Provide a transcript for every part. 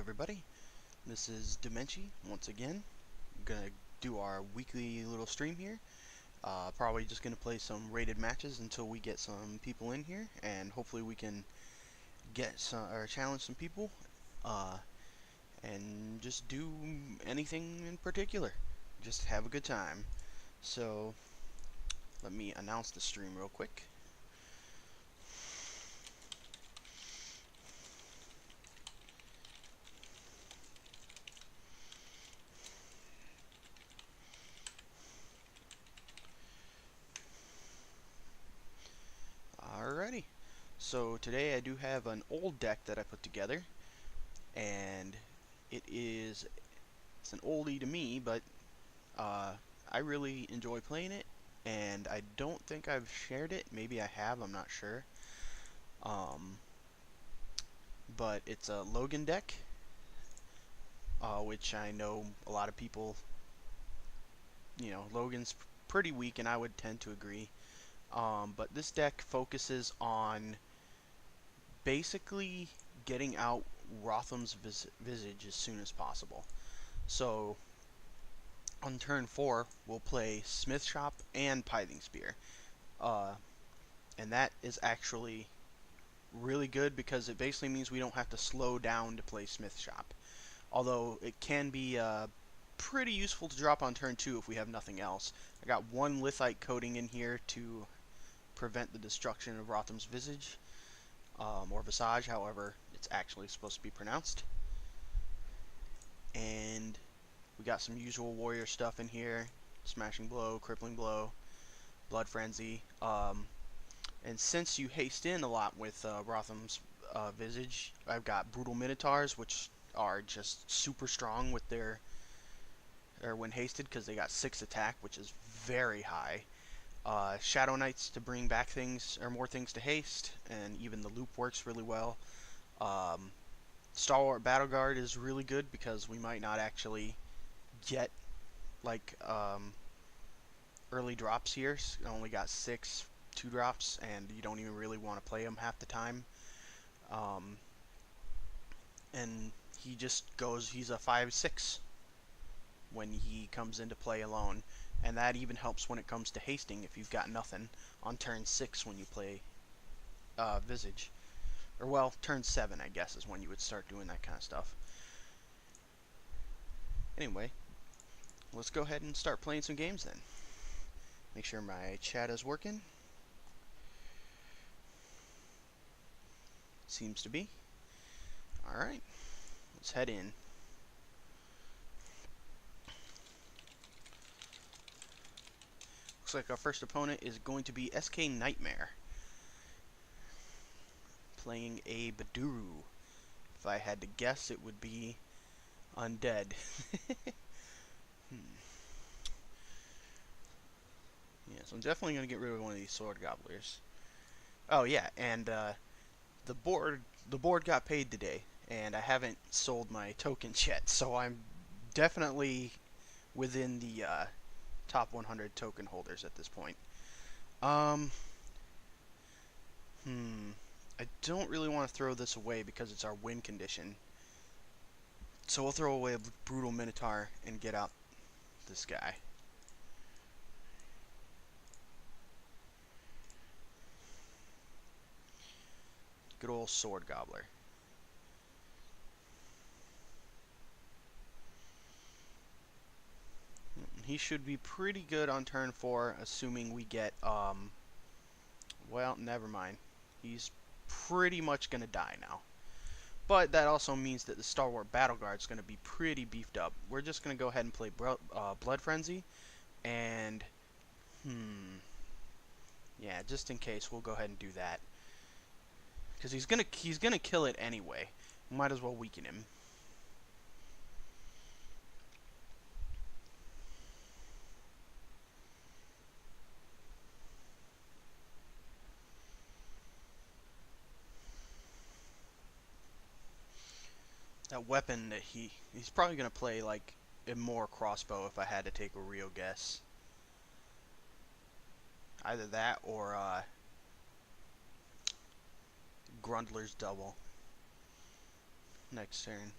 everybody, this is Demenci once again. I'm gonna do our weekly little stream here. Probably just gonna play some rated matches until we get some people in here, and hopefully we can get some or challenge some people, uh, and just do anything in particular. Just have a good time. So let me announce the stream real quick. Alrighty. So today I do have an old deck that I put together, and it's an oldie to me, but I really enjoy playing it, and I don't think I've shared it. Maybe I have, I'm not sure. Um, but it's a Logan deck, which I know a lot of people, Logan's pretty weak, and I would tend to agree. But this deck focuses on basically getting out Rotham's Visage as soon as possible. So on turn 4, we'll play Smith Shop and Pithing Spear. And that is actually really good because it basically means we don't have to slow down to play Smith Shop. Although it can be pretty useful to drop on turn 2 if we have nothing else. I got one Lithite coating in here to prevent the destruction of Rotham's Visage, or Visage, however it's actually supposed to be pronounced. And we got some usual warrior stuff in here: Smashing Blow, Crippling Blow, Blood Frenzy. And since you haste in a lot with Rotham's Visage, I've got Brutal Minotaurs, which are just super strong with their, or when hasted, because they got 6 attack, which is very high. Shadow Knights to bring back things, or more things to haste, and even the loop works really well. Stalwart Battle Guard is really good because we might not actually get like early drops here. I only got 6 2-drops, and you don't even really want to play them half the time. And he just goes, he's a 5/6 when he comes into play alone. And that even helps when it comes to hasting if you've got nothing on turn 6 when you play Visage. Or, well, turn 7, I guess, is when you would start doing that kind of stuff. Anyway, let's go ahead and start playing some games then. Make sure my chat is working. Seems to be. Alright, let's head in. Looks like our first opponent is going to be SK Nightmare, playing a Baduru. If I had to guess, it would be Undead. Yeah, so I'm definitely going to get rid of one of these Sword Gobblers. Oh yeah, and the board got paid today, and I haven't sold my tokens yet, so I'm definitely within the top 100 token holders at this point. I don't really want to throw this away because it's our win condition. So we'll throw away a Brutal Minotaur and get out this guy. Good old Sword Gobbler. He should be pretty good on turn 4, assuming we get, well, never mind. He's pretty much going to die now. But that also means that the Stalwart Battle Guard is going to be pretty beefed up. We're just going to go ahead and play Blood Frenzy, and, yeah, just in case, we'll go ahead and do that. Because he's gonna kill it anyway. Might as well weaken him. That weapon that he's probably gonna play like a more crossbow if I had to take a real guess. Either that or Grundler's double. Next turn.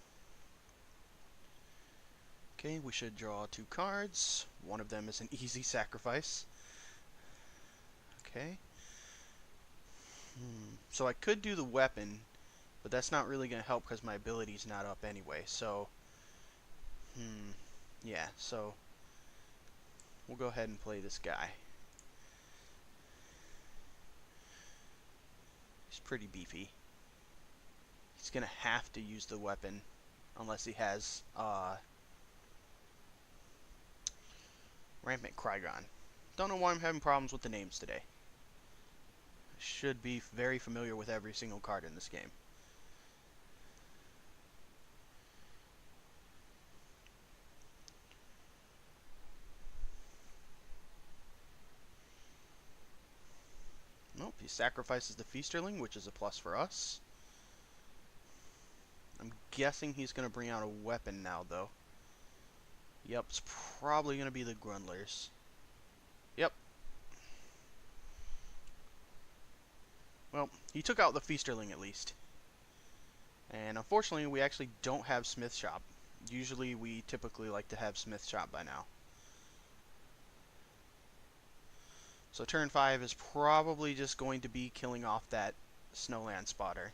Okay, we should draw 2 cards. One of them is an easy sacrifice. Okay. So I could do the weapon, but that's not really going to help because my ability's not up anyway. So, yeah, so we'll go ahead and play this guy. He's pretty beefy. He's going to have to use the weapon unless he has Rampant Krygon. Don't know why I'm having problems with the names today. I should be very familiar with every single card in this game. Nope, he sacrifices the Feasterling, which is a plus for us. I'm guessing he's going to bring out a weapon now, though. Yep, it's probably going to be the Grundlers. Yep. Well, he took out the Feasterling at least. And unfortunately, we actually don't have Smith Shop. Usually, we typically like to have Smith Shop by now. So turn 5 is probably just going to be killing off that Snowland Spotter.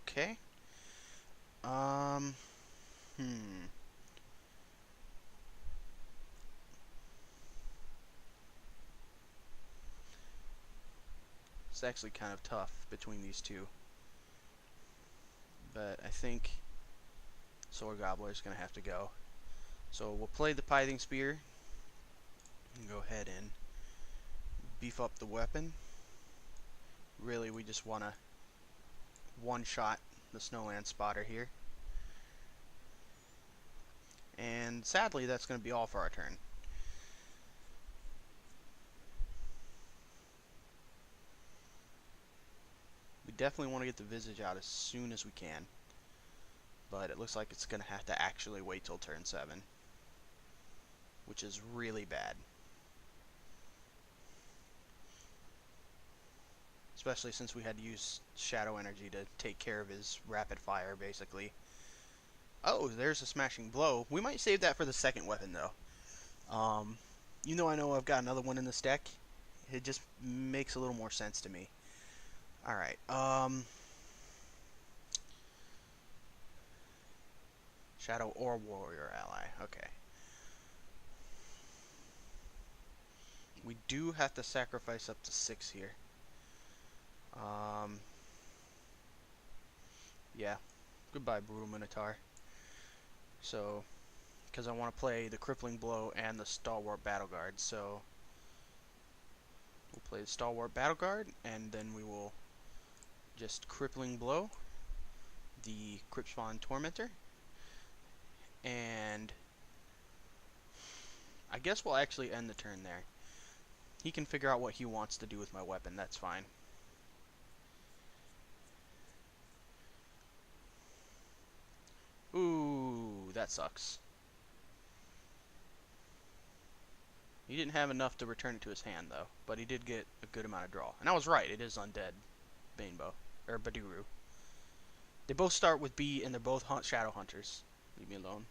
Okay. It's actually kind of tough between these two. But I think Sword Gobbler is going to have to go. So we'll play the Pithing Spear. And go ahead and beef up the weapon. Really, we just want to one-shot the Snowland Spotter here. And sadly, that's going to be all for our turn. We definitely want to get the Visage out as soon as we can. But it looks like it's going to have to actually wait till turn 7. Which is really bad. Especially since we had to use Shadow Energy to take care of his rapid fire, basically. Oh, there's a Smashing Blow. We might save that for the second weapon, though. I know I've got another one in this deck. It just makes a little more sense to me. Alright, Shadow or Warrior Ally. Okay. We do have to sacrifice up to 6 here. Yeah. Goodbye, Brutal Minotaur. So, because I want to play the Crippling Blow and the Stalwart Battle Guard, so we'll play the Stalwart Battle Guard, and then we will just Crippling Blow the Cryptspawn Tormentor, and I guess we'll actually end the turn there. He can figure out what he wants to do with my weapon, that's fine. Ooh, that sucks. He didn't have enough to return it to his hand, though, but he did get a good amount of draw. And I was right, it is Undead Banebow, or Baduru. They both start with B, and they're both Shadow Hunters. Leave me alone.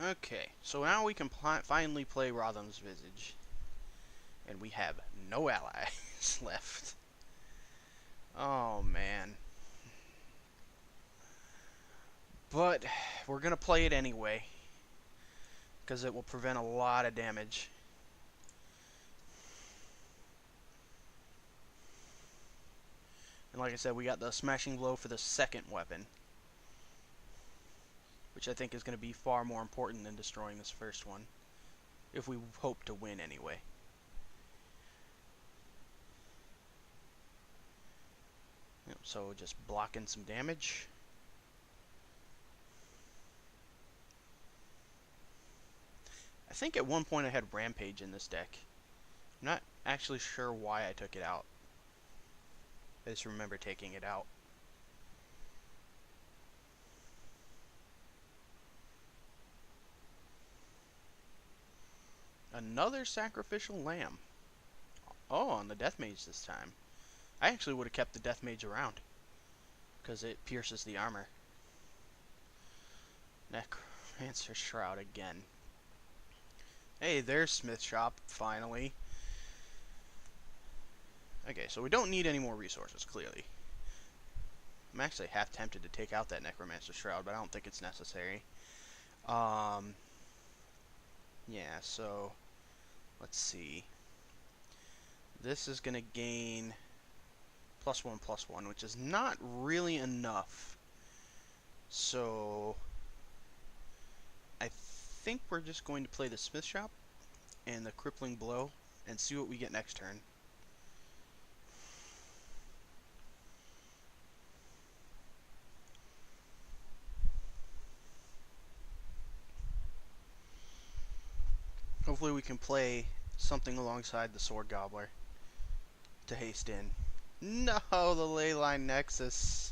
Okay, so now we can finally play Rotham's Visage. And we have no allies left. Oh, man. But we're going to play it anyway, because it will prevent a lot of damage. And like I said, we got the Smashing Blow for the second weapon, which I think is going to be far more important than destroying this first one, if we hope to win anyway. Yep, so just blocking some damage. I think at one point I had Rampage in this deck. I'm not actually sure why I took it out. I just remember taking it out. Another sacrificial lamb. Oh, on the death mage this time. I actually would have kept the death mage around, because it pierces the armor. Necromancer Shroud again. Hey, there's Smith Shop, finally. Okay, so we don't need any more resources, clearly. I'm actually half tempted to take out that Necromancer Shroud, but I don't think it's necessary. Yeah, so let's see. This is going to gain +1/+1, which is not really enough. So I think we're just going to play the Smith Shop and the Crippling Blow and see what we get next turn. Hopefully we can play something alongside the Sword Gobbler to haste in. No, the Leyline Nexus.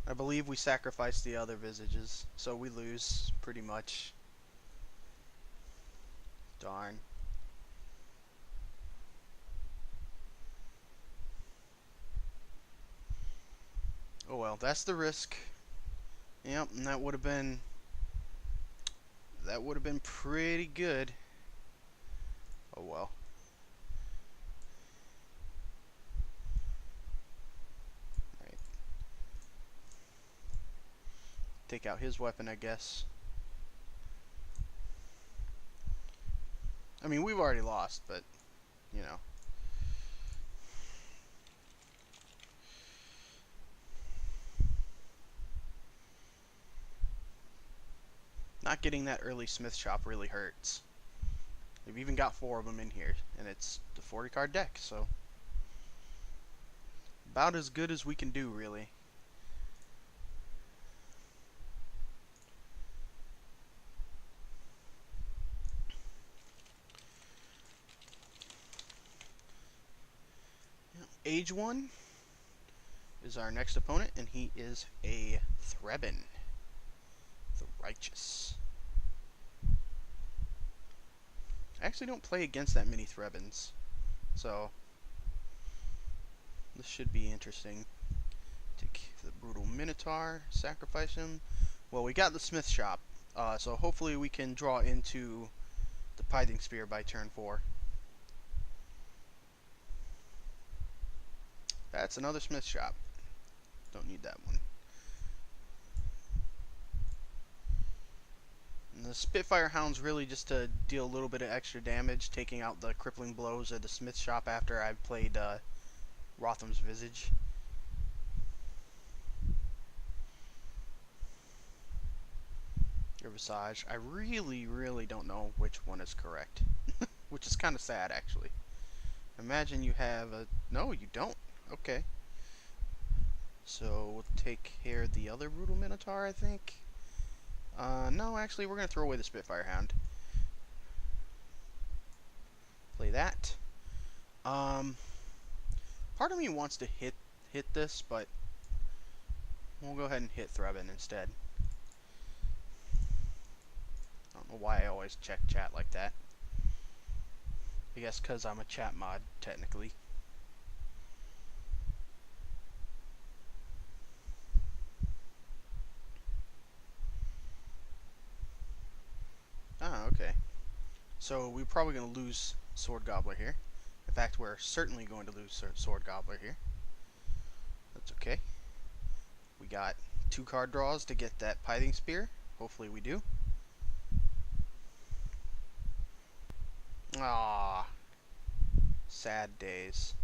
I believe we sacrificed the other visages, so we lose, pretty much. Darn. Oh well, that's the risk. Yep, and that would have been pretty good. Oh well. Alright. Take out his weapon, I guess. I mean, we've already lost, but, you know. Not getting that early Smith Shop really hurts. We've even got 4 of them in here, and it's the 40 card deck, so about as good as we can do, really. Age 1 is our next opponent, and he is a Threbbin, the Righteous. I actually don't play against that many Threbbins, so this should be interesting. Take the Brutal Minotaur, sacrifice him. Well, we got the Smith Shop, so hopefully we can draw into the Pithing Spear by turn 4. That's another Smith Shop. Don't need that one. And the Spitfire Hound's really just to deal a little bit of extra damage, taking out the crippling blows of the Smith Shop after I've played Rotham's Visage. Your Visage. I really don't know which one is correct. Which is kind of sad, actually. Imagine you have a... No, you don't. Okay. So, we'll take care of the other Brutal Minotaur, I think. No, actually, we're going to throw away the Spitfire Hound. Play that. Part of me wants to hit this, but we'll go ahead and hit Threbbin instead. I don't know why I always check chat like that. I guess because I'm a chat mod, technically. Ah, okay. So we're probably going to lose Sword Gobbler here. In fact, we're certainly going to lose Sword Gobbler here. That's okay. We got 2 card draws to get that Pithing Spear. Hopefully we do. Ah, sad days.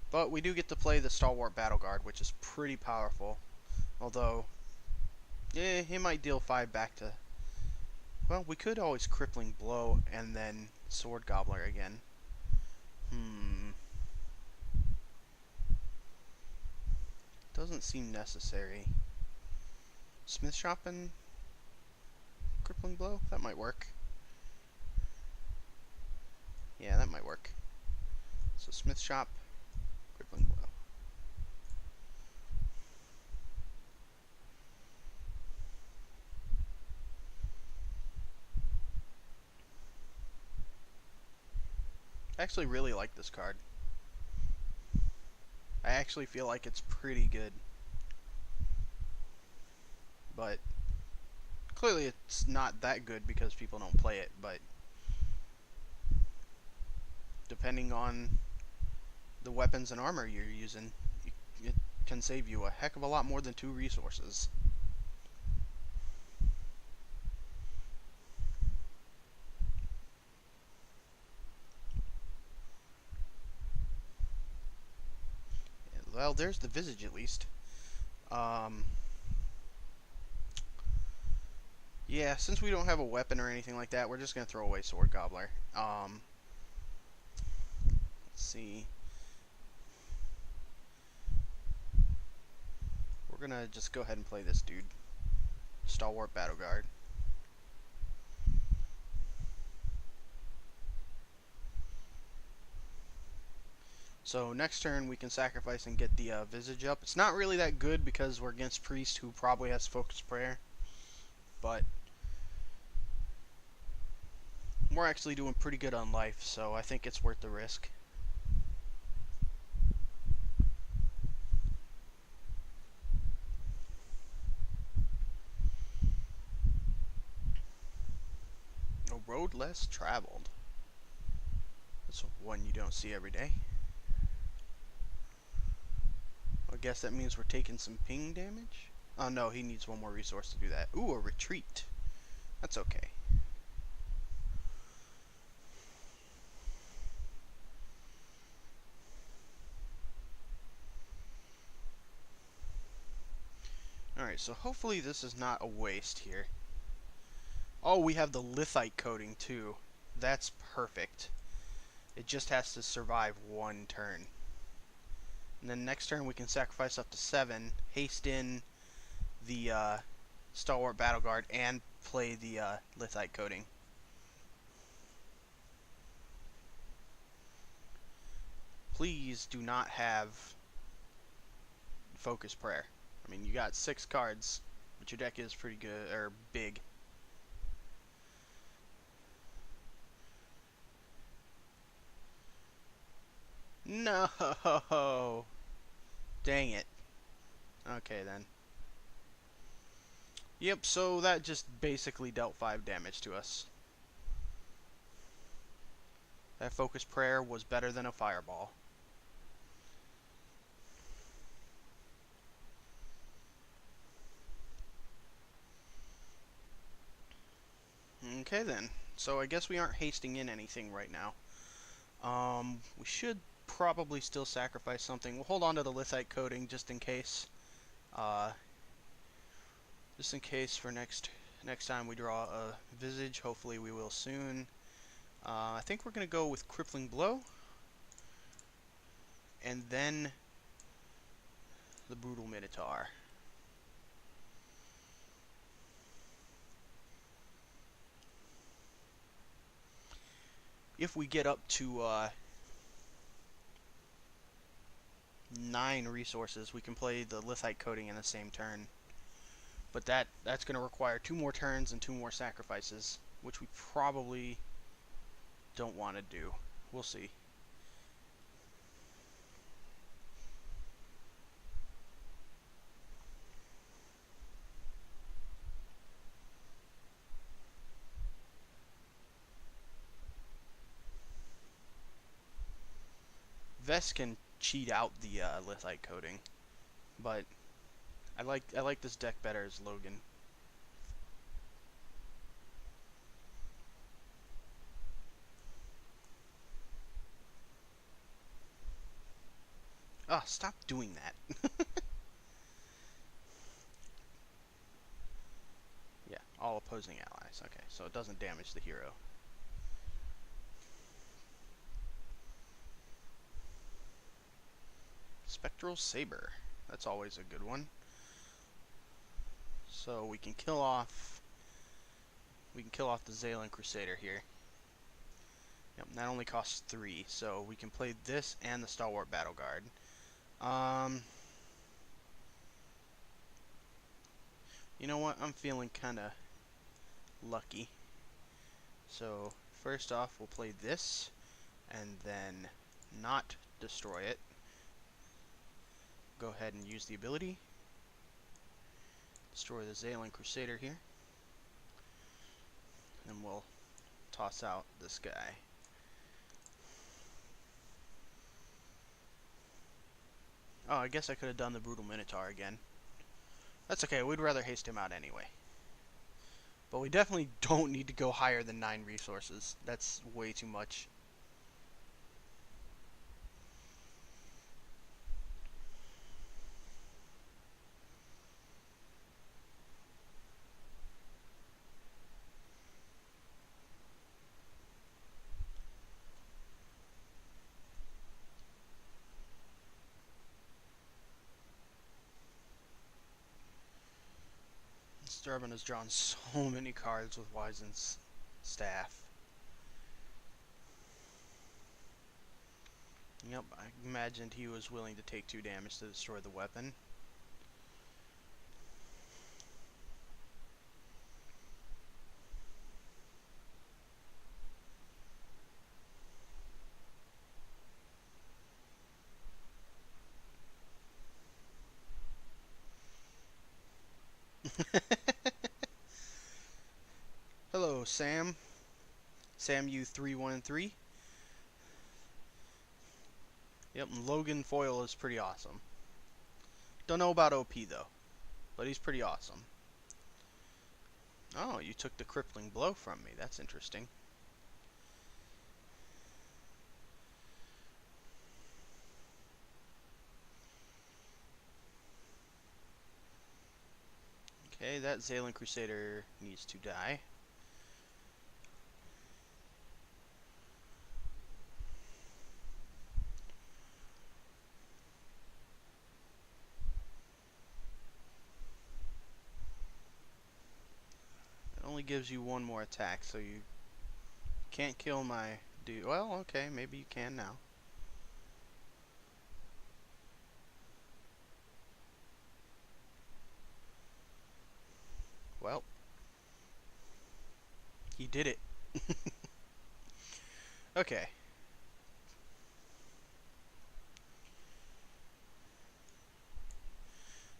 But we do get to play the Stalwart Battle Guard, which is pretty powerful. Although, yeah, he might deal 5 back to... Well, we could always Crippling Blow and then Sword Gobbler again. Doesn't seem necessary. Smith Shop and Crippling Blow? That might work. Yeah, that might work. So Smith Shop, Crippling Blow. I actually really like this card. I actually feel like it's pretty good. But clearly it's not that good because people don't play it, but depending on the weapons and armor you're using, it can save you a heck of a lot more than 2 resources. Well, there's the Visage at least. Yeah, since we don't have a weapon or anything like that, we're just going to throw away Sword Gobbler. Let's see. We're going to just go ahead and play this dude. Stalwart Battle Guard. So next turn we can sacrifice and get the Visage up. It's not really that good because we're against Priest, who probably has Focus Prayer. But we're actually doing pretty good on life, so I think it's worth the risk. A road less traveled. That's one you don't see every day. I guess that means we're taking some ping damage. Oh no, he needs one more resource to do that. Ooh, a retreat. That's okay. Alright, so hopefully this is not a waste here. Oh, we have the Lithite coating too. That's perfect. It just has to survive 1 turn. And then next turn we can sacrifice up to 7, haste in the Stalwart Battle Guard, and play the Lithite coating. Please do not have Focus Prayer. I mean, you got 6 cards, but your deck is pretty good, or big. No! Dang it. Okay, then. Yep, so that just basically dealt 5 damage to us. That Focus Prayer was better than a Fireball. Okay, then. So I guess we aren't hasting in anything right now. We should probably still sacrifice something. We'll hold on to the Lithite coating just in case. Just in case for next time we draw a Visage. Hopefully we will soon. I think we're going to go with Crippling Blow. And then the Brutal Minotaur. If we get up to 9 resources, we can play the Lithite coating in the same turn. But that's going to require 2 more turns and 2 more sacrifices, which we probably don't want to do. We'll see. Vest can cheat out the Lithite coating, but I like this deck better as Logan. Oh, stop doing that. Yeah, all opposing allies. Okay, so it doesn't damage the hero. Spectral Saber. That's always a good one. So we can kill off the Zalan Crusader here. Yep, that only costs 3, so we can play this and the Stalwart Battle Guard. Um, you know what? I'm feeling kind of lucky. So first off, we'll play this, and then not destroy it. Go ahead and use the ability. Destroy the Zalan Crusader here. And we'll toss out this guy. Oh, I guess I could have done the Brutal Minotaur again. That's okay, we'd rather haste him out anyway. But we definitely don't need to go higher than 9 resources. That's way too much. Starvin has drawn so many cards with Wizen's staff. Yep, I imagined he was willing to take 2 damage to destroy the weapon. Hello, Sam. Sam U313. Yep, and Logan Foil is pretty awesome. Don't know about OP though, but he's pretty awesome. Oh, you took the crippling blow from me. That's interesting. Okay, that Zalan Crusader needs to die. It only gives you 1 more attack, so you can't kill my dude. Well, okay, maybe you can now. Well, he did it. Okay.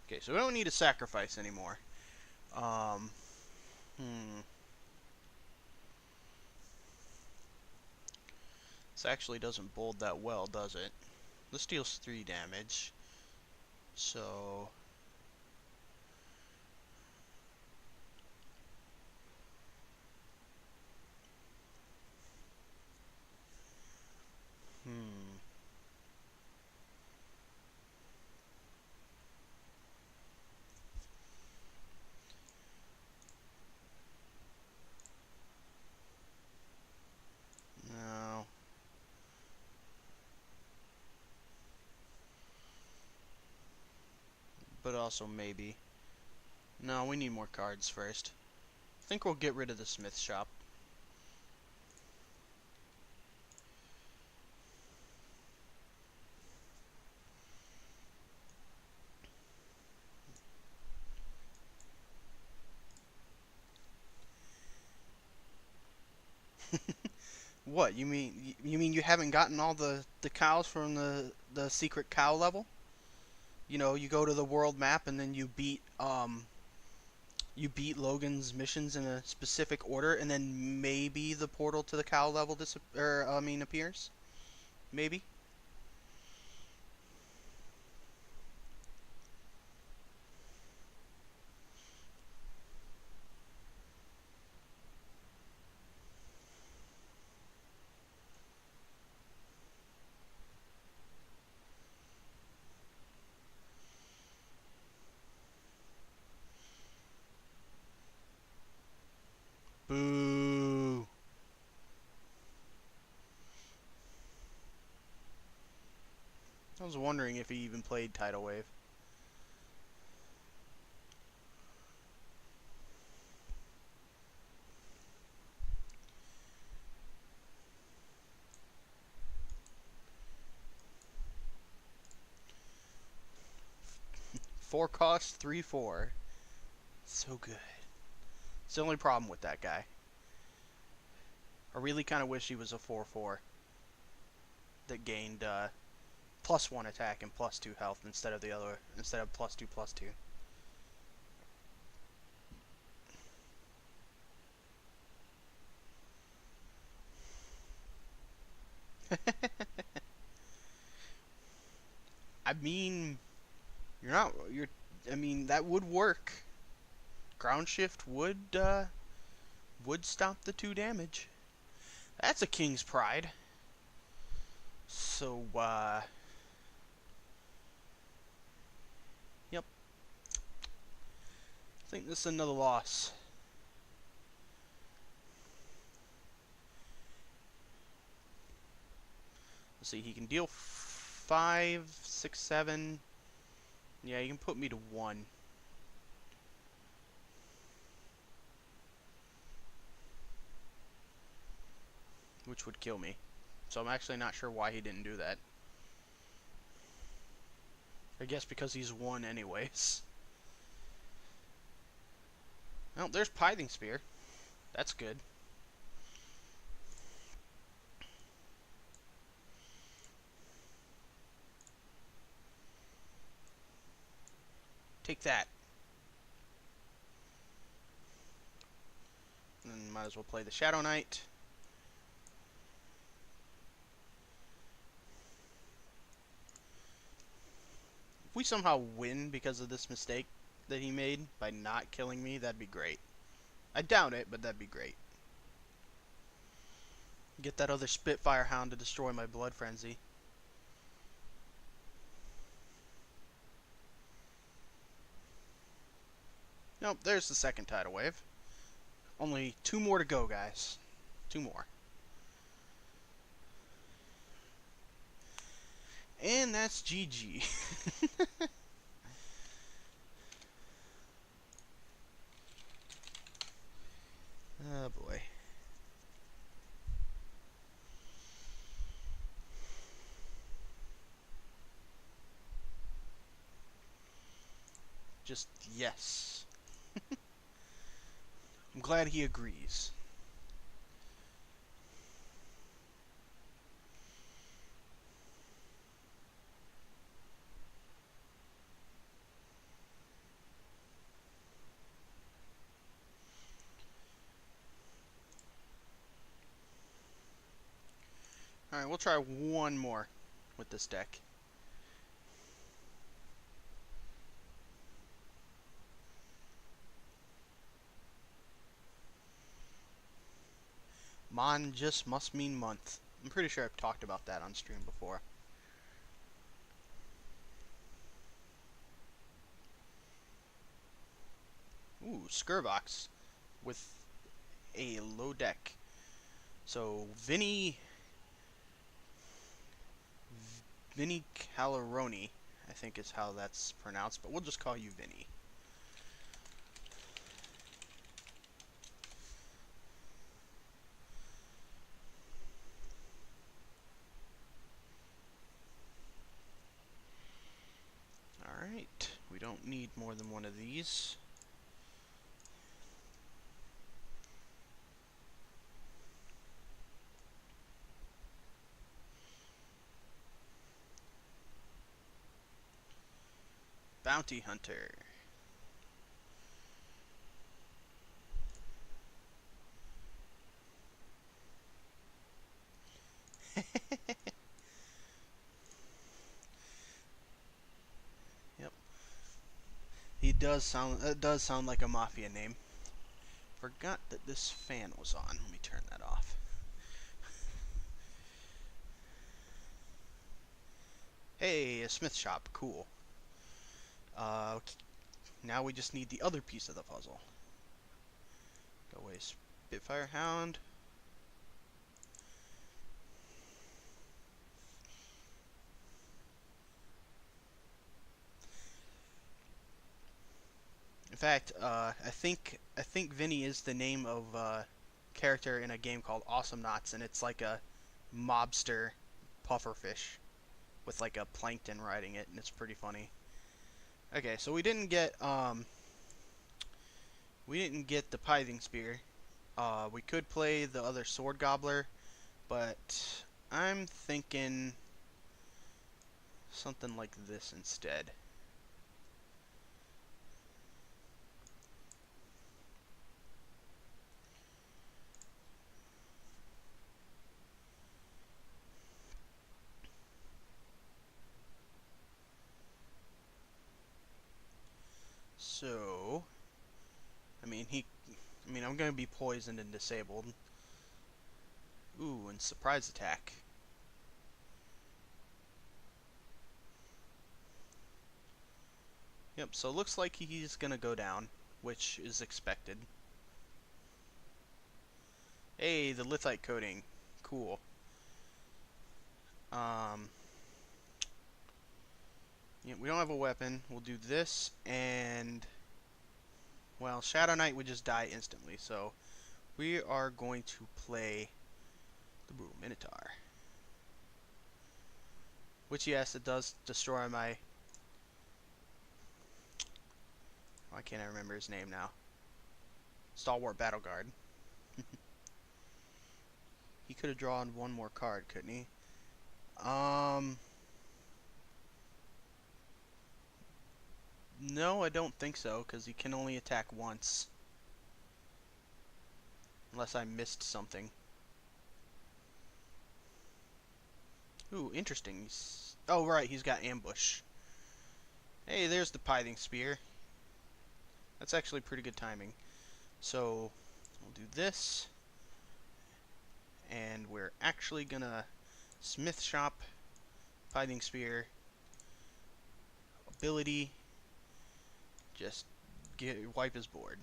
Okay, so we don't need to sacrifice anymore. Um, This actually doesn't bold that well, does it? This deals 3 damage. So... No. But also maybe. No, we need more cards first. I think we'll get rid of the smith shop. What, you mean you haven't gotten all the cows from the secret cow level? You know, you go to the world map and then you beat Logan's missions in a specific order, and then maybe the portal to the cow level appears. Maybe. Boo. I was wondering if he even played Tidal Wave. 4 cost, 3/4. So good. It's the only problem with that guy. I really kind of wish he was a 4/4 that gained +1 attack and +2 health instead of +2/+2. I mean, I mean, that would work. Ground shift would stop the 2 damage. That's a King's Pride. So, yep. I think this is another loss. Let's see, he can deal 5, 6, 7. Yeah, you can put me to 1. Which would kill me. So I'm actually not sure why he didn't do that. I guess because he's 1 anyways. Well, there's Pithing Spear. That's good. Take that. And might as well play the Shadow Knight. If we somehow win because of this mistake that he made by not killing me, that'd be great. I doubt it, but that'd be great. Get that other Spitfire Hound to destroy my Blood Frenzy. Nope, there's the second tidal wave. Only 2 more to go, guys. 2 more. And that's GG. Oh boy. Just yes. I'm glad he agrees. Alright, we'll try one more with this deck. Mon just must mean month. I'm pretty sure I've talked about that on stream before. Ooh, Skurvox with a low deck. So, Vinny Calaroni, I think is how that's pronounced, but we'll just call you Vinny. Alright, we don't need more than one of these. Bounty Hunter. Yep. That does sound like a mafia name. Forgot that this fan was on. Let me turn that off. Hey, a smith shop. Cool. Now we just need the other piece of the puzzle. Go away, Spitfire Hound. In fact, I think Vinny is the name of a character in a game called Awesomenauts, and it's like a mobster pufferfish with like a plankton riding it, and it's pretty funny. Okay, so we didn't get the Pithing Spear. We could play the other Sword Gobbler, but I'm thinking something like this instead. So, I'm gonna be poisoned and disabled. Ooh, and surprise attack. Yep, so it looks like he's gonna go down, which is expected. Hey, the Lithite coating. Cool. Um, yeah, we don't have a weapon. We'll do this, and, well, Shadow Knight would just die instantly, so we are going to play the Brutal Minotaur. Which, yes, it does destroy my... Why can't I remember his name now? Stalwart Battle Guard. He could have drawn one more card, couldn't he? No, I don't think so, because he can only attack once. Unless I missed something. Ooh, interesting. Oh, right, he's got ambush. Hey, there's the Pithing Spear. That's actually pretty good timing. So, we'll do this. And we're actually gonna Smith Shop, Pithing Spear, ability, just wipe his board.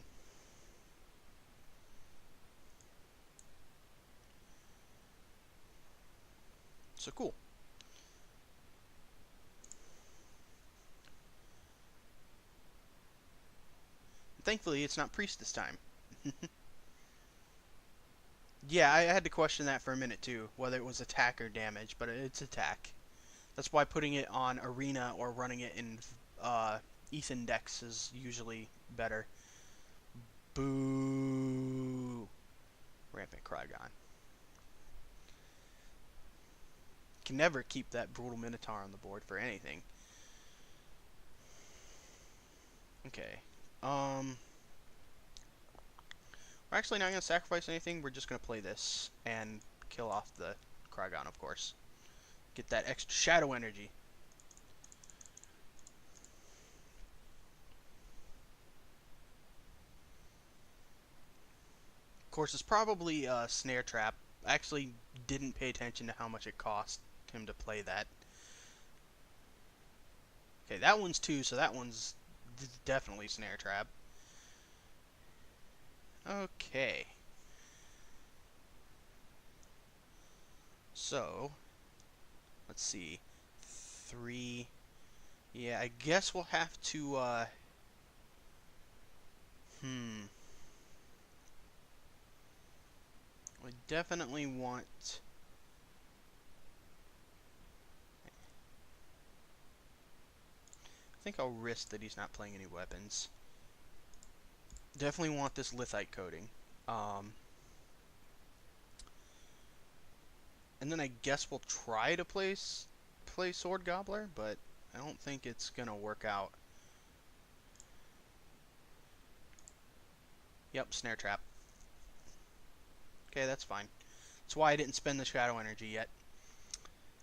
So cool. Thankfully, it's not priest this time. Yeah, I had to question that for a minute too, whether it was attack or damage, but it's attack. That's why putting it on arena or running it in Ethan decks is usually better. Boo! Rampant Krygon. Can never keep that Brutal Minotaur on the board for anything. Okay. We're actually not going to sacrifice anything. We're just going to play this and kill off the Krygon, of course. Get that extra shadow energy. Of course, it's probably a snare trap. I actually didn't pay attention to how much it cost him to play that. Okay, that one's 2, so that one's definitely snare trap. Okay. So, let's see. 3. Yeah, I guess we'll have to, I definitely want... I think I'll risk that he's not playing any weapons. Definitely want this Lithite coating. And then I guess we'll try to play Sword Gobbler, but I don't think it's gonna work out. Yep, snare trap. Okay, that's fine. That's why I didn't spend the shadow energy yet.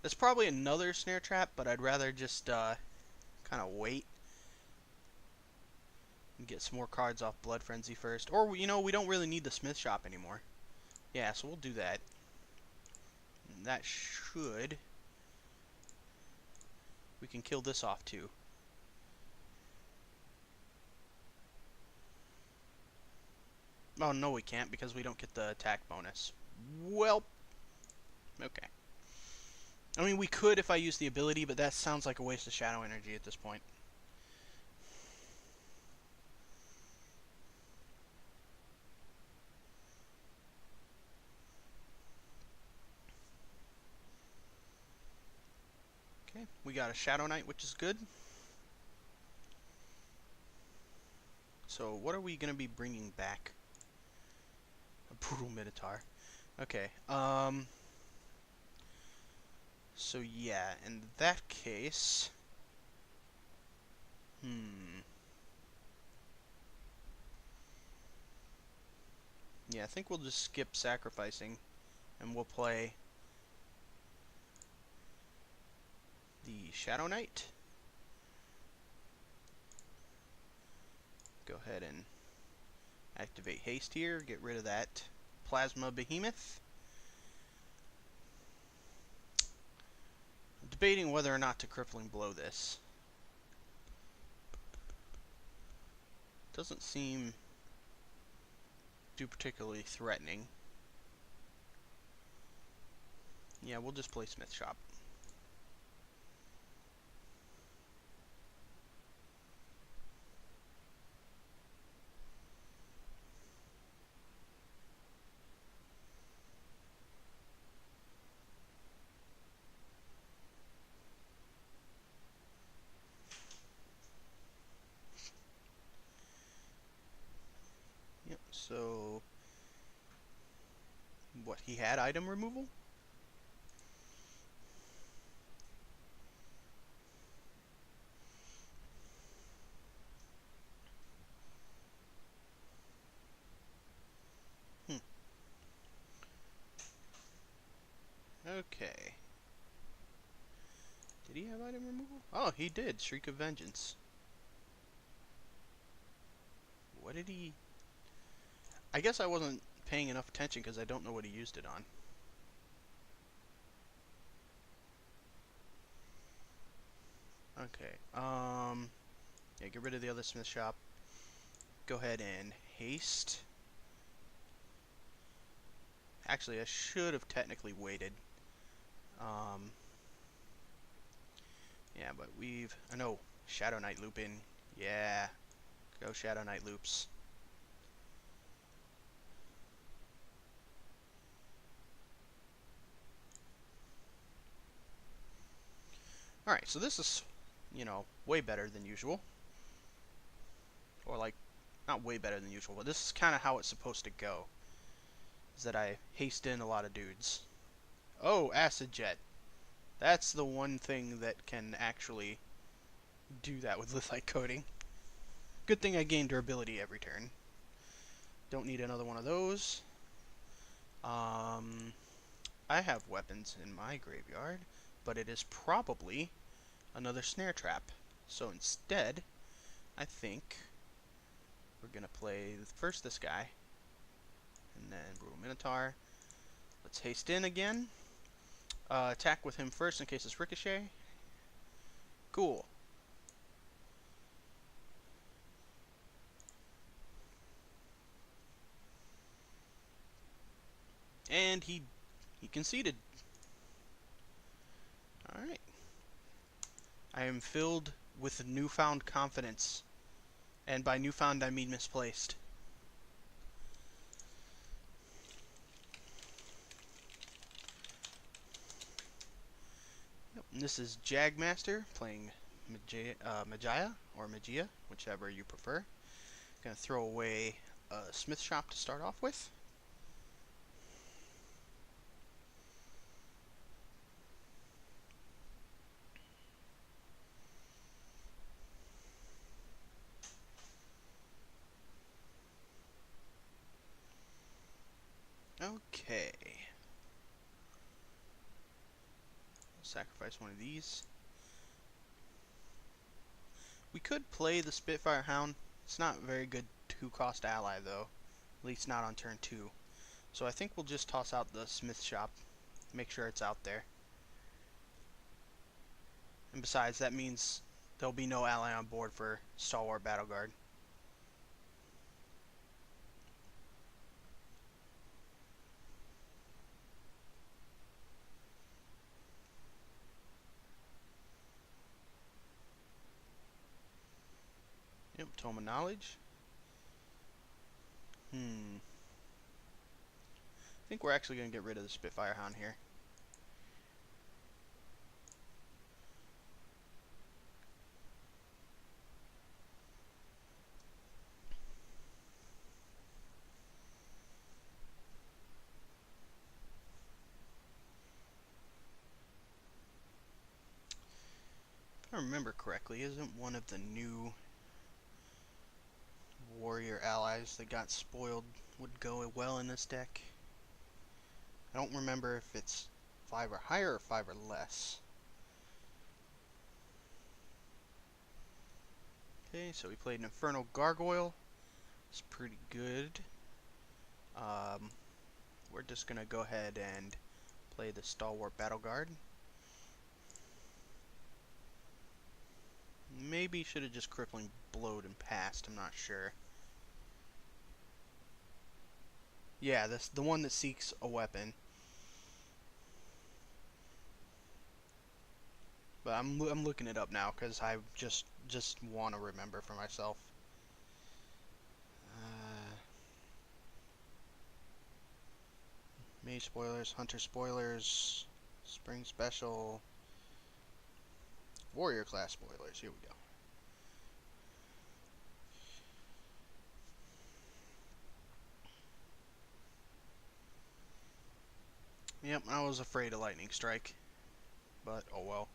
There's probably another snare trap, but I'd rather just kind of wait and get some more cards off Blood Frenzy first. Or, you know, we don't really need the Smith Shop anymore. Yeah, so we'll do that. And that should... We can kill this off too. Oh, no we can't because we don't get the attack bonus. Well, okay. I mean, we could if I use the ability, but that sounds like a waste of shadow energy at this point. Okay, we got a Shadow Knight, which is good. So what are we gonna be bringing back? A brutal Minotaur. Okay. So yeah, in that case, yeah, I think we'll just skip sacrificing, and we'll play the Shadow Knight. Go ahead and activate haste here, get rid of that Plasma Behemoth. I'm debating whether or not to Crippling Blow this. Doesn't seem too particularly threatening. Yeah, we'll just play Smith Shop. Yep, so what, he had item removal? Okay. Did he have item removal? Oh, he did. Shriek of Vengeance. What did he... I guess I wasn't paying enough attention because I don't know what he used it on. Okay, yeah, get rid of the other Smith Shop. Go ahead and haste. Actually, I should have technically waited. Yeah, but I know, Shadow Knight loop in. Yeah, go Shadow Knight loops. Alright, so this is, you know, way better than usual. Or like, not way better than usual, but this is kind of how it's supposed to go. Is that I haste in a lot of dudes. Oh, Acid Jet. That's the one thing that can actually do that with Lithic Coating. Good thing I gain durability every turn. Don't need another one of those. I have weapons in my graveyard, but it is probably another snare trap. So instead, I think we're gonna play first this guy, and then Brutal Minotaur. Let's haste in again. Attack with him first in case it's ricochet. Cool. And he conceded. Alright. I am filled with newfound confidence. And by newfound, I mean misplaced. Yep. And this is Jagmaster playing Magia, whichever you prefer. Gonna throw away a Smith Shop to start off with. Okay. Sacrifice one of these. We could play the Spitfire Hound. It's not a very good 2-cost ally, though. At least not on turn 2. So I think we'll just toss out the Smith Shop. Make sure it's out there. And besides, that means there'll be no ally on board for Stalwart Battleguard. Yep, Tome of Knowledge. I think we're actually going to get rid of the Spitfire Hound here. I remember correctly, isn't one of the new warrior allies that got spoiled would go well in this deck? I don't remember if it's 5 or higher or 5 or less. Okay, so we played an Infernal Gargoyle. It's pretty good. We're just gonna go ahead and play the Stalwart Battle Guard. Maybe should have just Crippling Blowed and passed, I'm not sure. Yeah, that's the one that seeks a weapon. But I'm looking it up now because I just want to remember for myself. Mage spoilers, Hunter spoilers, Spring special, Warrior class spoilers. Here we go. Yep, I was afraid of Lightning Strike, but oh well.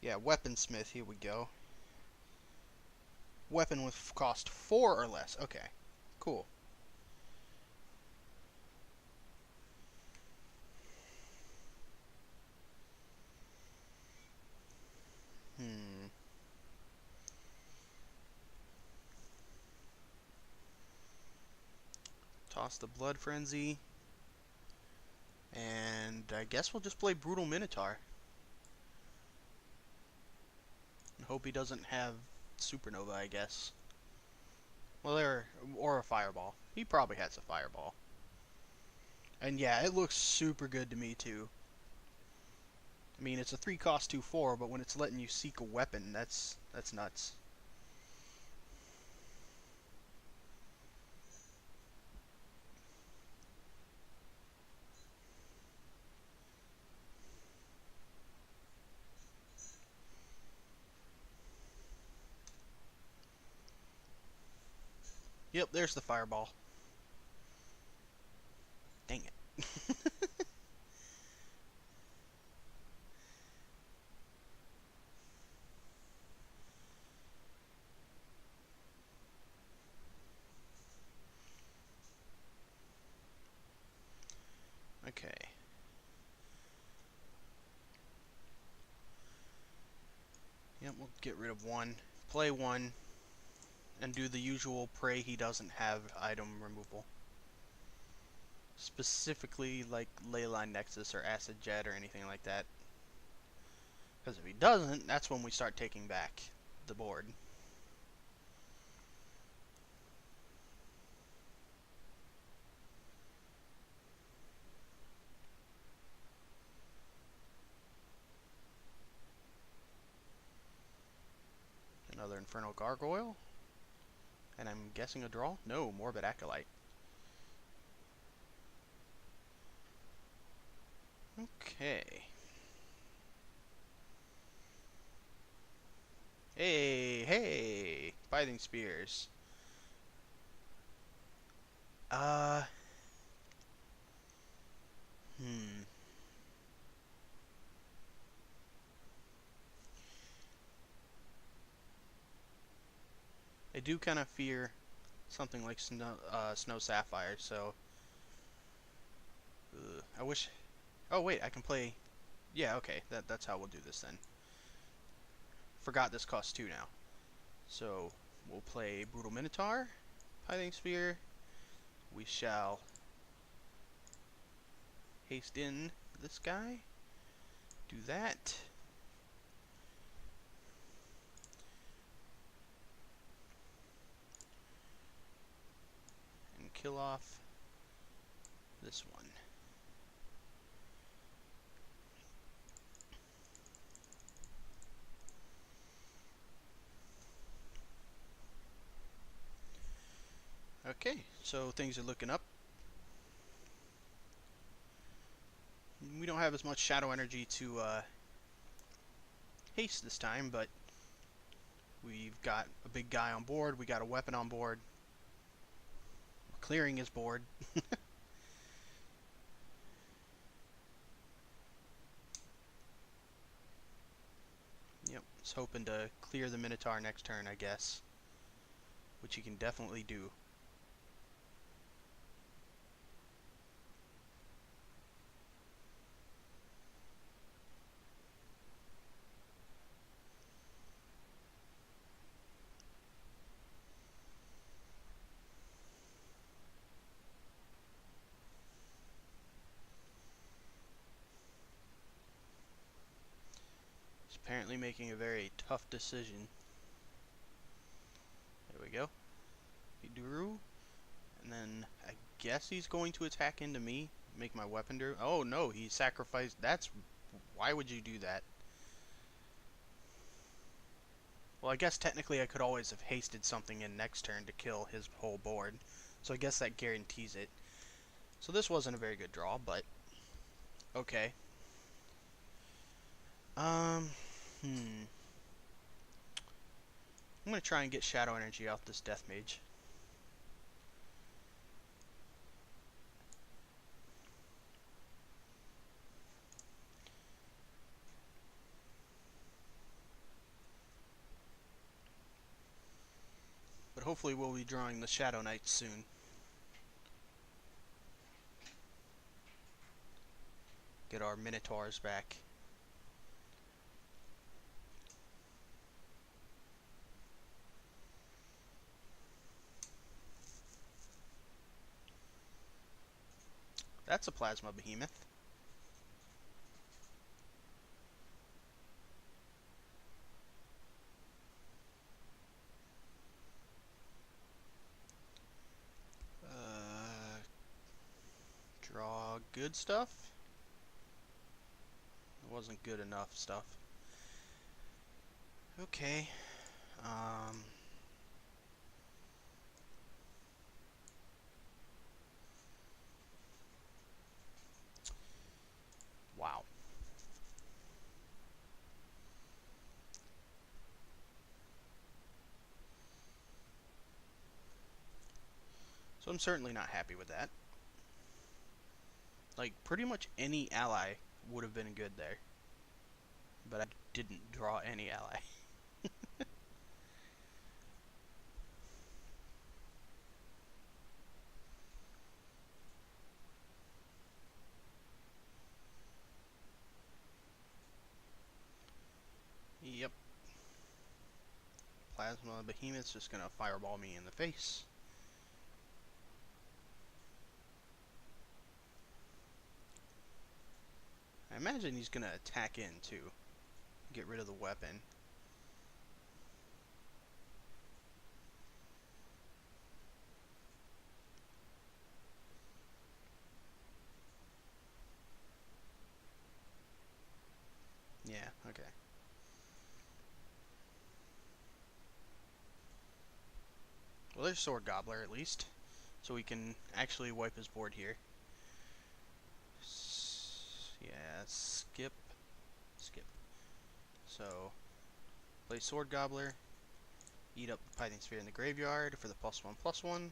Yeah, Weaponsmith, here we go. Weapon with cost 4 or less. Okay, cool. Toss the Blood Frenzy. And I guess we'll just play Brutal Minotaur. And hope he doesn't have Supernova, I guess. Well, or a Fireball. He probably has a Fireball. And yeah, it looks super good to me too. I mean, it's a 3 cost 2/4, but when it's letting you seek a weapon, that's nuts. Yep, there's the Fireball. Dang it. Okay. Yep, we'll get rid of 1. Play 1. And do the usual pray he doesn't have item removal. Specifically like Leyline Nexus or Acid Jet or anything like that. Because if he doesn't, that's when we start taking back the board. Another Infernal Gargoyle. And I'm guessing a draw? No, Morbid Acolyte. Okay. Hey! Biting Spears. Uh... Hmm. I do kind of fear something like Snow Sapphire, so... I wish... Oh, wait, I can play... Yeah, okay, that's how we'll do this then. Forgot this costs 2 now. So, we'll play Brutal Minotaur, Pithing Spear. We shall haste in this guy. Do that. And kill off this one. Okay, so things are looking up. We don't have as much shadow energy to haste this time, but we've got a big guy on board, we got a weapon on board. We're clearing his board. hoping to clear the Minotaur next turn, I guess. Which he can definitely do. He's apparently making a very tough decision. There we go. He drew. And then I guess he's going to attack into me. Make my weapon do. Oh no, he sacrificed. That's. Why would you do that? Well, I guess technically I could always have hasted something in next turn to kill his whole board. So I guess that guarantees it. So this wasn't a very good draw, but okay. I'm gonna try and get Shadow Energy off this Death Mage. But hopefully we'll be drawing the Shadow Knights soon. Get our Minotaurs back. That's a Plasma Behemoth. Draw good stuff. It wasn't good enough stuff. Okay. Wow. So I'm certainly not happy with that. Like, pretty much any ally would have been good there. But I didn't draw any ally. Yep. Plasma Behemoth's just gonna fireball me in the face. I imagine he's gonna attack in too. Get rid of the weapon. Yeah, okay. Well, there's Sword Gobbler at least. So we can actually wipe his board here. Yeah, skip. Skip. So, play Sword Gobbler. Eat up the Pything Sphere in the graveyard for the +1/+1.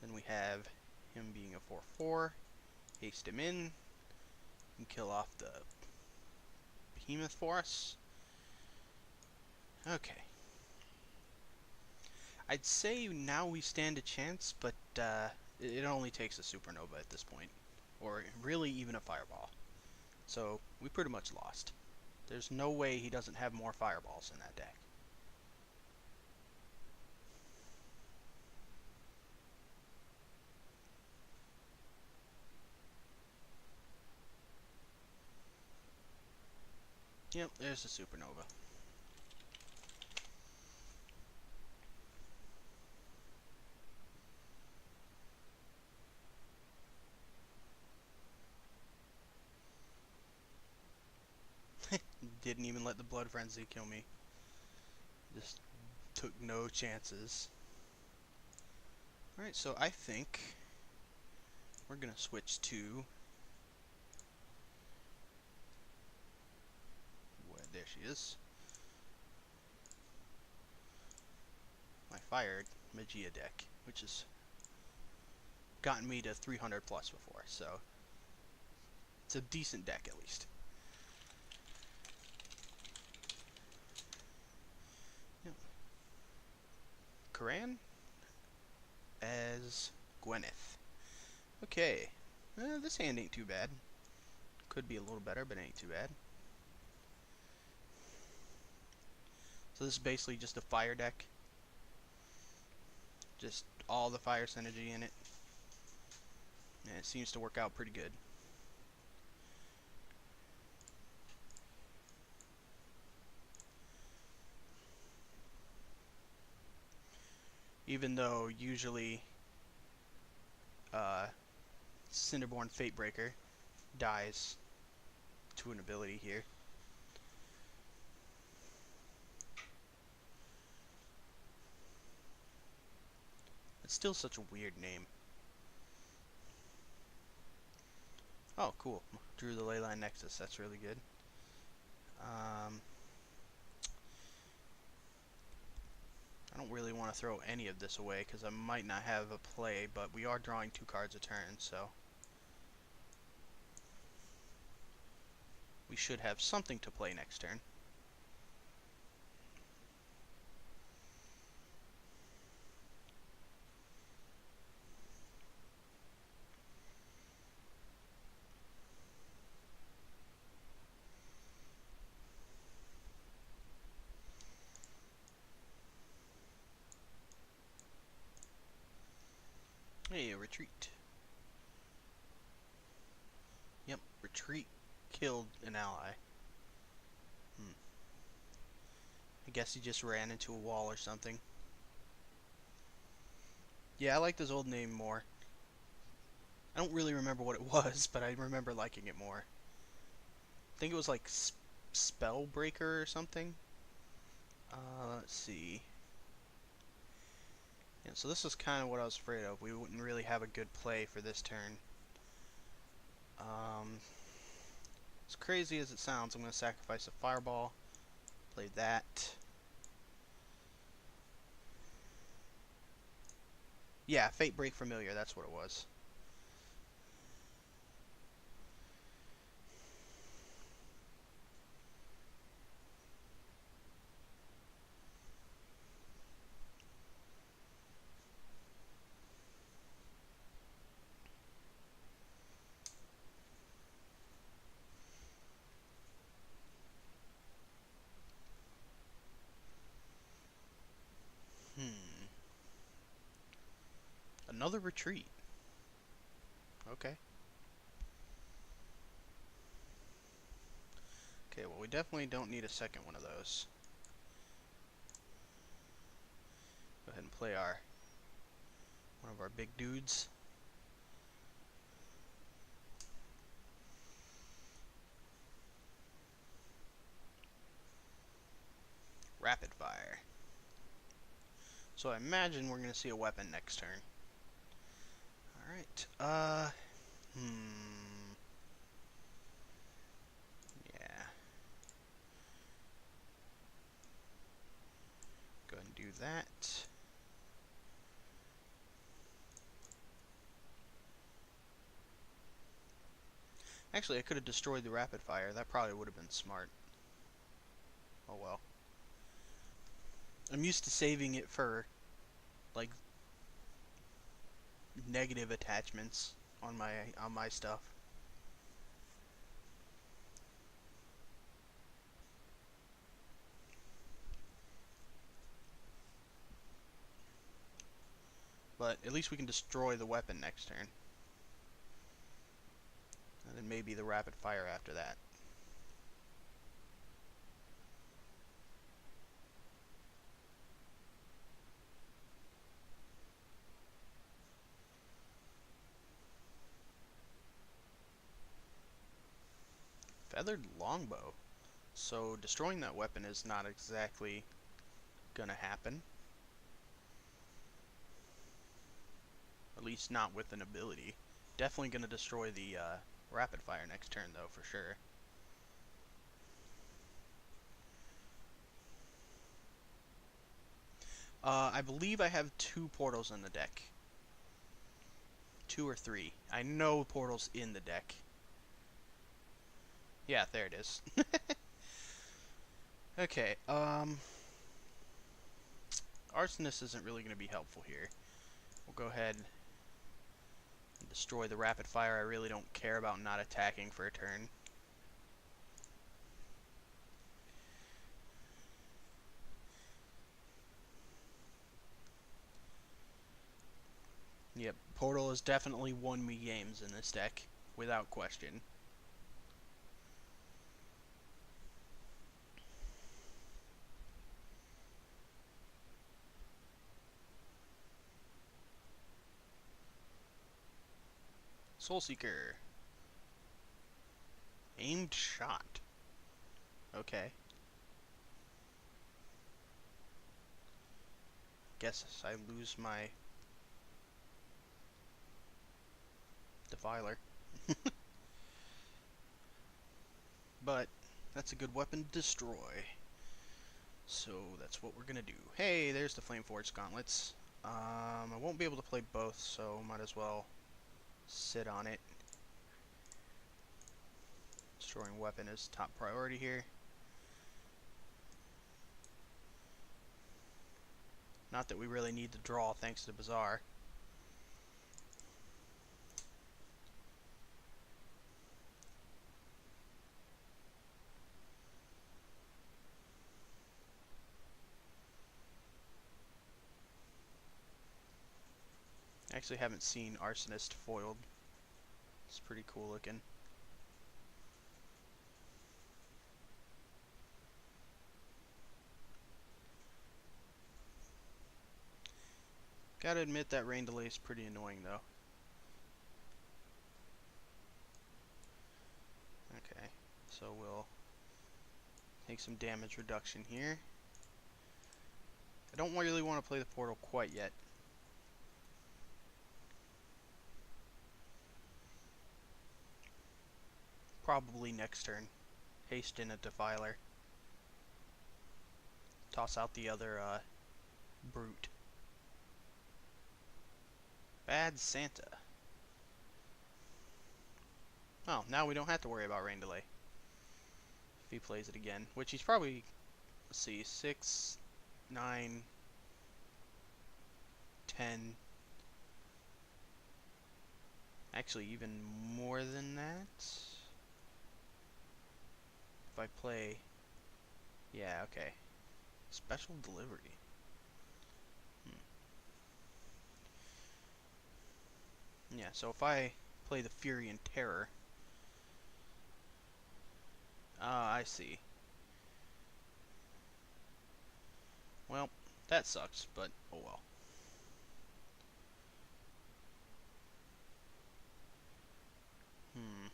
Then we have him being a 4/4. Haste him in. And kill off the Behemoth for us. Okay. I'd say now we stand a chance, but it only takes a Supernova at this point. Or really even a Fireball. So we pretty much lost. There's no way he doesn't have more Fireballs in that deck. Yep, there's the Supernova. Didn't even let the Blood Frenzy kill me. Just took no chances. Alright, so I think we're gonna switch to... There she is. My fired Magia deck, which has gotten me to 300 plus before, so it's a decent deck at least. Karan as Gwyneth. Okay, this hand ain't too bad. Could be a little better, but ain't too bad. So this is basically just a fire deck. Just all the fire synergy in it. And it seems to work out pretty good. Even though usually Cinderborn Fatebreaker dies to an ability here. It's still such a weird name. Oh, cool. Drew the Leyline Nexus. That's really good. I don't really want to throw any of this away because I might not have a play, but we are drawing 2 cards a turn, so we should have something to play next turn. Hey, retreat. Yep, retreat killed an ally. I guess he just ran into a wall or something. Yeah, I like this old name more. I don't really remember what it was, but I remember liking it more. I think it was like Spellbreaker or something. Let's see. Yeah, so this is kind of what I was afraid of. We wouldn't really have a good play for this turn. As crazy as it sounds, I'm going to sacrifice a Fireball. Play that. Yeah, Fatebreak Familiar, that's what it was. Another retreat. Okay. Okay, well we definitely don't need a second one of those. Go ahead and play one of our big dudes. Rapid Fire. So I imagine we're going to see a weapon next turn. Alright, yeah. Go ahead and do that. Actually, I could have destroyed the Rapid Fire. That probably would have been smart. Oh well. I'm used to saving it for, like, negative attachments on my stuff. But at least we can destroy the weapon next turn. And then maybe the Rapid Fire after that. Feathered Longbow. So destroying that weapon is not exactly gonna happen. At least not with an ability. Definitely gonna destroy the Rapid Fire next turn though, for sure. I believe I have 2 portals in the deck. 2 or 3. I know portals in the deck. Yeah, there it is. Okay, Arsonist isn't really going to be helpful here. We'll go ahead and destroy the rapid fire. I really don't care about not attacking for a turn. Yep, Portal has definitely won me games in this deck, without question. Soulseeker. Aimed shot. Okay. Guess I lose my Defiler. But that's a good weapon to destroy. So that's what we're gonna do. Hey, there's the Flameforge Gauntlets. I won't be able to play both, so might as well sit on it. Destroying weapon is top priority here. Not that we really need to draw thanks to Bazaar. I actually haven't seen Arsonist foiled. It's pretty cool looking. Gotta admit that rain delay is pretty annoying though. Okay, so we'll take some damage reduction here. I don't really want to play the portal quite yet. Probably next turn. Haste in a Defiler. Toss out the other brute. Bad Santa. Oh, now we don't have to worry about rain delay. If he plays it again, which he's probably, let's see, 6, 9, 10. Actually, even more than that. If I play, yeah, okay. Special delivery. Yeah, so if I play the Fury and Terror, I see. Well, that sucks, but oh well. Hmm.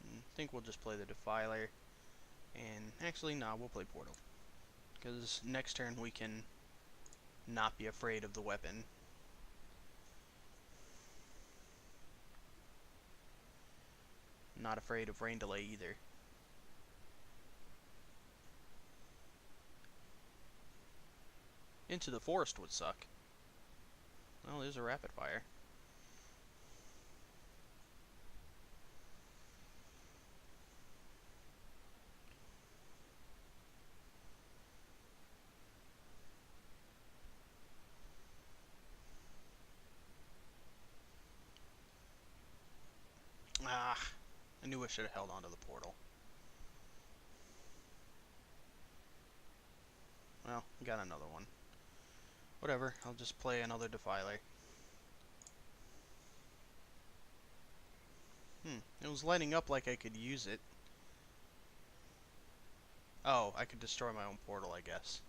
I think we'll just play the Defiler. And actually, nah, we'll play Portal. Because next turn we can not be afraid of the weapon. Not afraid of rain delay either. Into the Forest would suck. Well, there's a rapid fire. Ah, I knew I should have held onto the portal. Well, got another one. Whatever, I'll just play another Defiler. It was lighting up like I could use it. Oh, I could destroy my own portal, I guess.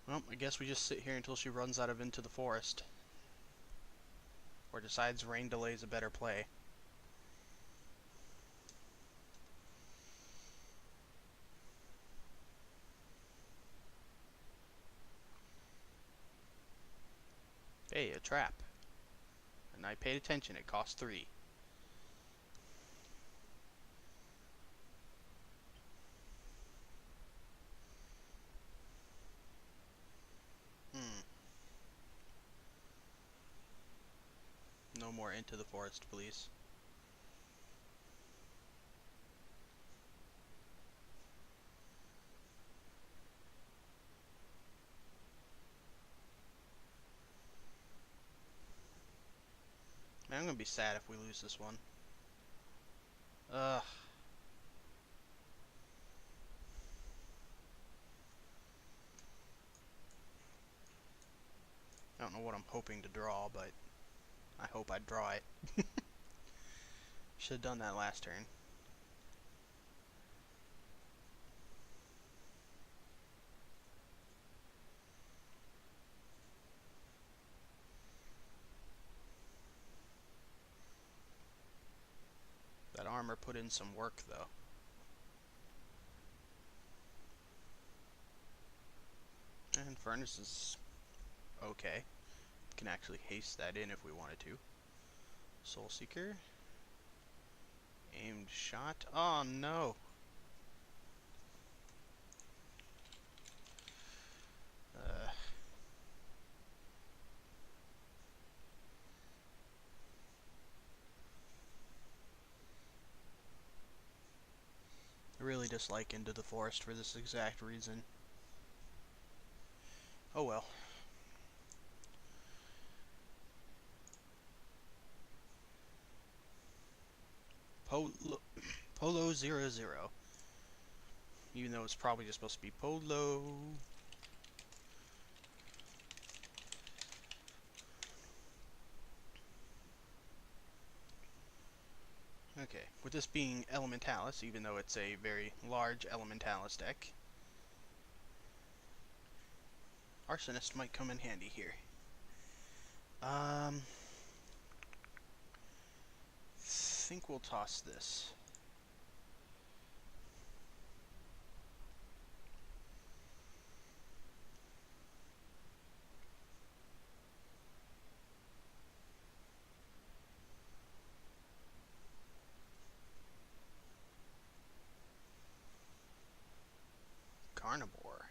Well, I guess we just sit here until she runs out of Into the Forest. Or decides rain delay is a better play. Hey, a trap. And I paid attention, it cost 3. Hmm. No more Into the Forest, please. Man, I'm gonna be sad if we lose this one. Ugh. I don't know what I'm hoping to draw, but I hope I draw it. Should have done that last turn. That armor put in some work, though. And Furnace is okay. Can actually haste that in if we wanted to. Soul Seeker. Aimed shot. Oh no. I really dislike Into the Forest for this exact reason. Oh well. Polo 00. Even though it's probably just supposed to be Polo. Okay, with this being Elementalis, even though it's a very large Elementalis deck, Arsonist might come in handy here. Think we'll toss this. Carnivore.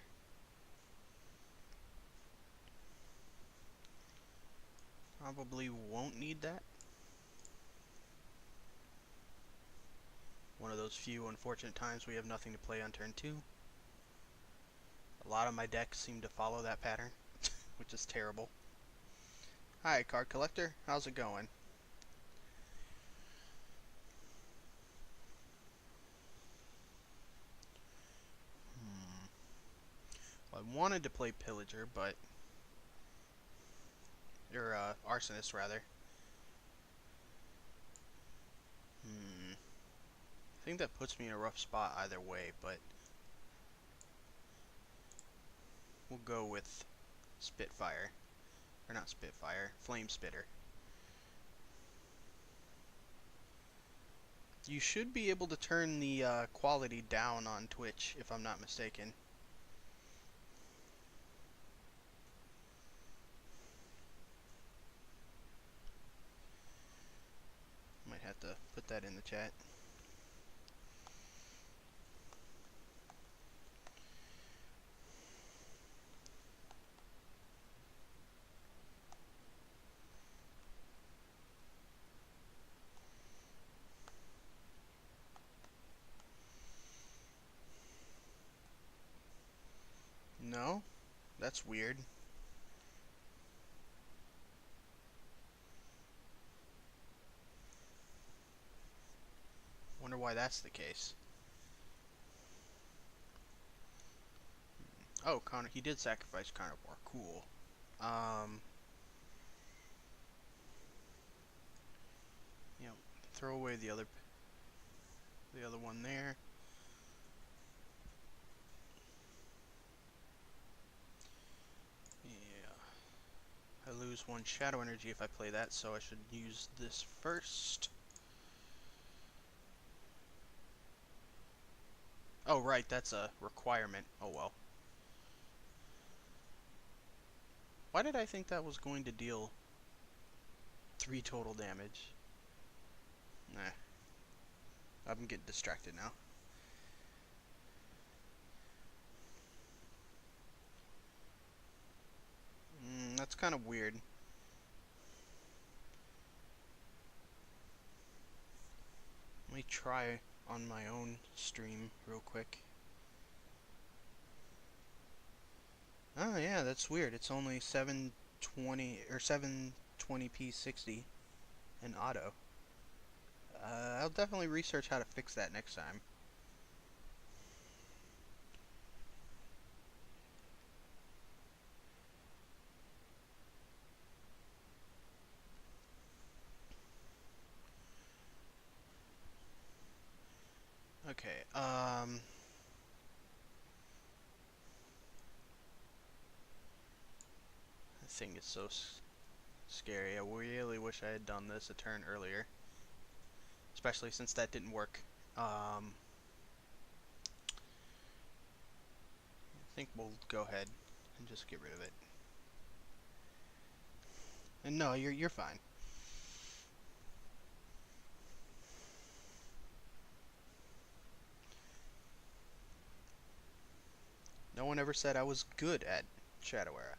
Probably won't need that. One of those few unfortunate times we have nothing to play on turn 2. A lot of my decks seem to follow that pattern, which is terrible. Hi, card collector. How's it going? Well, I wanted to play Pillager, but... Or, Arsonist, rather. I think that puts me in a rough spot either way, but... We'll go with Spitfire. Or not Spitfire, Flame Spitter. You should be able to turn the quality down on Twitch, if I'm not mistaken. Might have to put that in the chat. No? That's weird. Wonder why that's the case. Oh, Connor, he did sacrifice Carnivore. Cool. You know, throw away the other one there. lose 1 shadow energy if I play that, so I should use this first. Oh, right, that's a requirement. Oh, well. Why did I think that was going to deal 3 total damage? Nah. I'm getting distracted now. That's kind of weird. Let me try on my own stream real quick. Oh yeah, that's weird. It's only 720 or 720p 60 in auto. I'll definitely research how to fix that next time. Okay, this thing is so scary. I really wish I had done this a turn earlier. Especially since that didn't work. I think we'll go ahead and just get rid of it. And no, you're fine. No one ever said I was good at Shadow Era.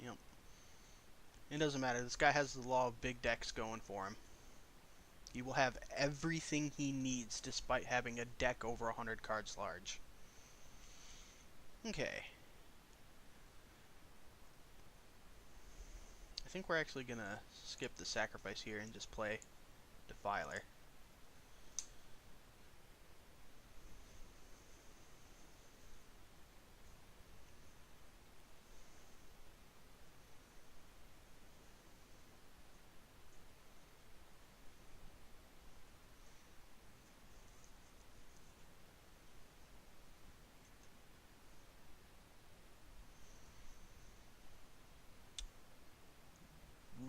Yep. It doesn't matter. This guy has the law of big decks going for him. He will have everything he needs despite having a deck over 100 cards large. Okay. I think we're actually gonna skip the sacrifice here and just play Defiler.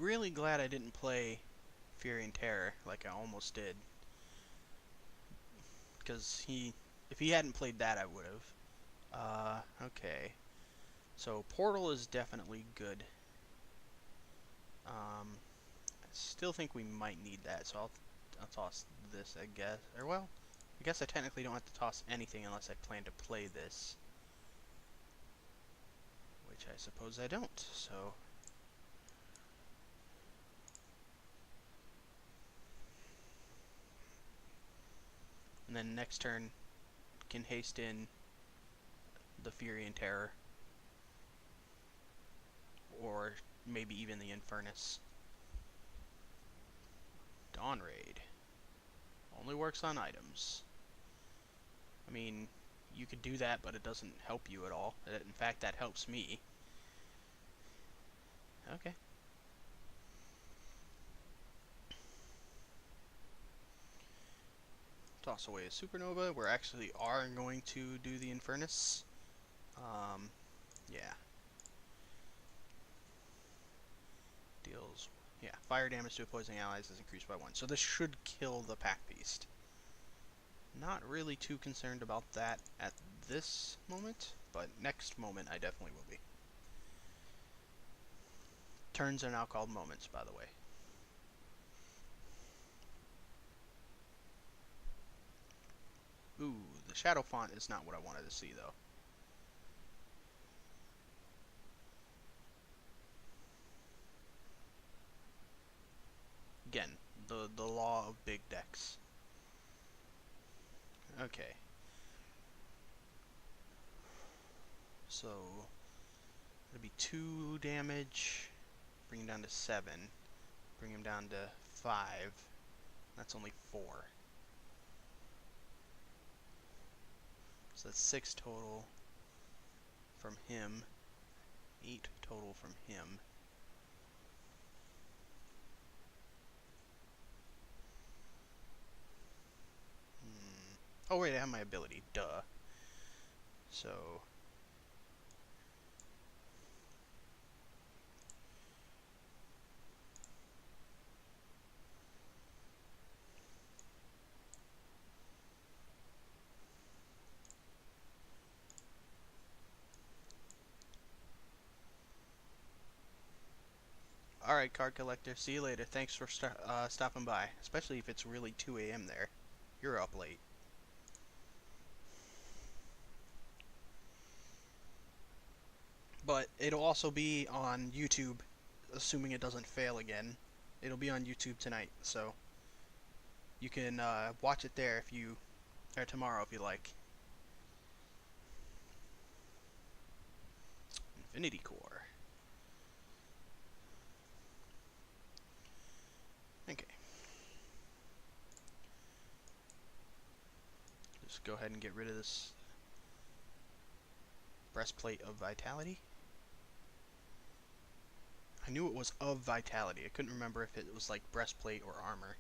Really glad I didn't play Fury and Terror like I almost did. Because if he hadn't played that, I would have. Okay. So Portal is definitely good. I still think we might need that, so I'll toss this, I guess. Or well, I guess I technically don't have to toss anything unless I plan to play this. Which I suppose I don't, so... And then next turn, can haste in the Fury and Terror. Or maybe even the Infernus. Dawn Raid. Only works on items. I mean, you could do that, but it doesn't help you at all. In fact, that helps me. Okay. Toss away a Supernova. We actually are going to do the Infernus. Yeah. Deals... Yeah, fire damage to opposing allies is increased by 1. So this should kill the Pack Beast. Not really too concerned about that at this moment, but next moment I definitely will be. Turns are now called moments, by the way. Ooh, the shadow font is not what I wanted to see, though. Again, the law of big decks. Okay. So, it'll be 2 damage, bring him down to 7, bring him down to 5, that's only 4. So that's 6 total from him, 8 total from him. Oh wait, I have my ability, duh. So alright, card collector, see you later. Thanks for stopping by, especially if it's really 2 a.m. there. You're up late. But it'll also be on YouTube, assuming it doesn't fail again. It'll be on YouTube tonight, so you can watch it there if you, or tomorrow if you like. Infinity Core. Okay. Just go ahead and get rid of this breastplate of vitality. I knew it was of vitality. I couldn't remember if it was like breastplate or armor.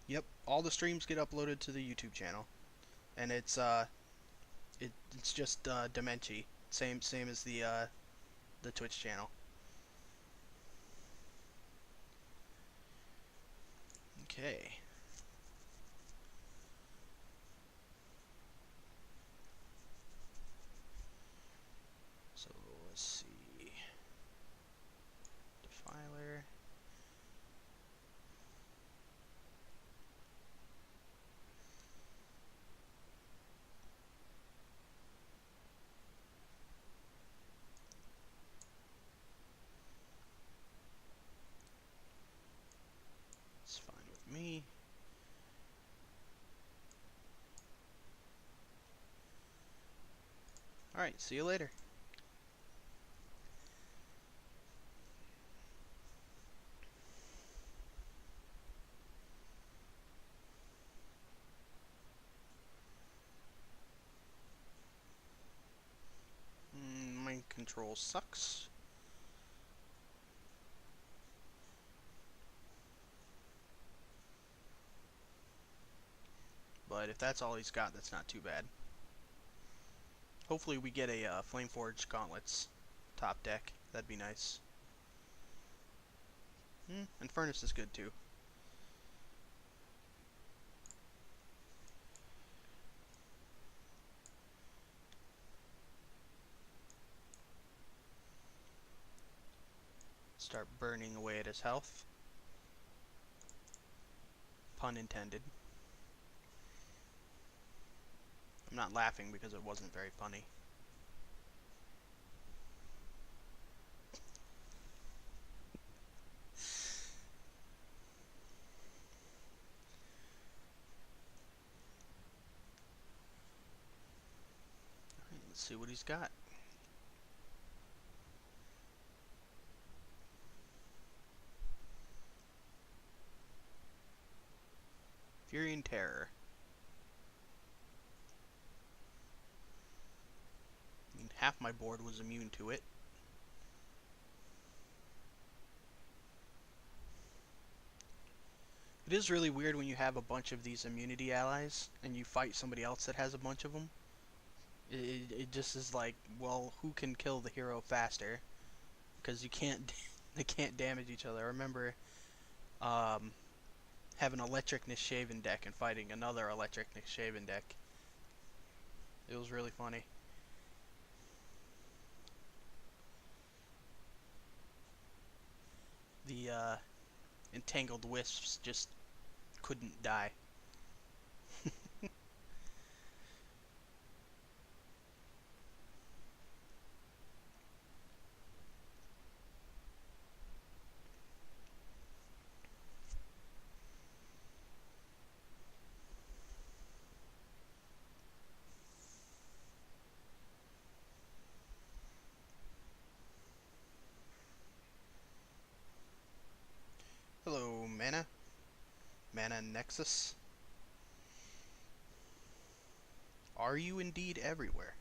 Yep, all the streams get uploaded to the YouTube channel, and it's just Demenchi, same as the Twitch channel. Okay. So let's see. Defiler. It's fine with me. Alright, see you later. Mind control sucks. But if that's all he's got, that's not too bad. Hopefully we get a Flameforged Gauntlets top deck. That'd be nice. And Furnace is good too. Start burning away at his health. Pun intended. I'm not laughing because it wasn't very funny. Alright, let's see what he's got. Fury and Terror. I mean, half my board was immune to it. It is really weird when you have a bunch of these immunity allies and you fight somebody else that has a bunch of them. It just is like, well, who can kill the hero faster? Because you can't, they can't damage each other. I remember having Electric Nishaven deck and fighting another Electric Nishaven deck. It was really funny. The Entangled Wisps just couldn't die. Hello, Mana. Mana Nexus. Are you indeed everywhere?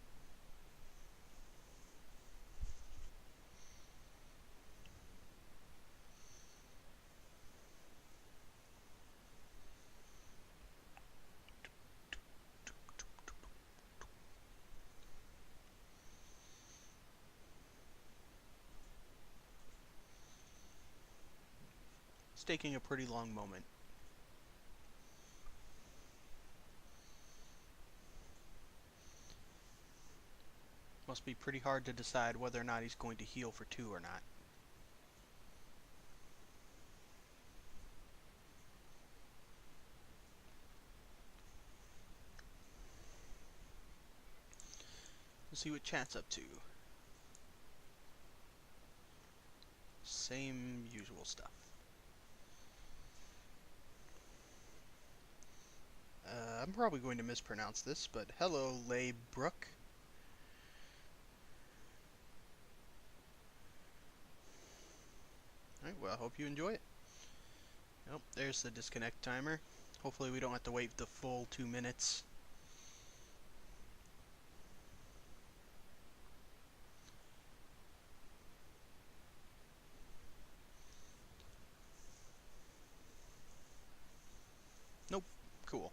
It's taking a pretty long moment. Must be pretty hard to decide whether or not he's going to heal for 2 or not. Let's see what chat's up to. Same usual stuff. I'm probably going to mispronounce this, but hello, Laybrook. Alright, well, I hope you enjoy it. Nope, there's the disconnect timer. Hopefully we don't have to wait the full 2 minutes. Nope, cool.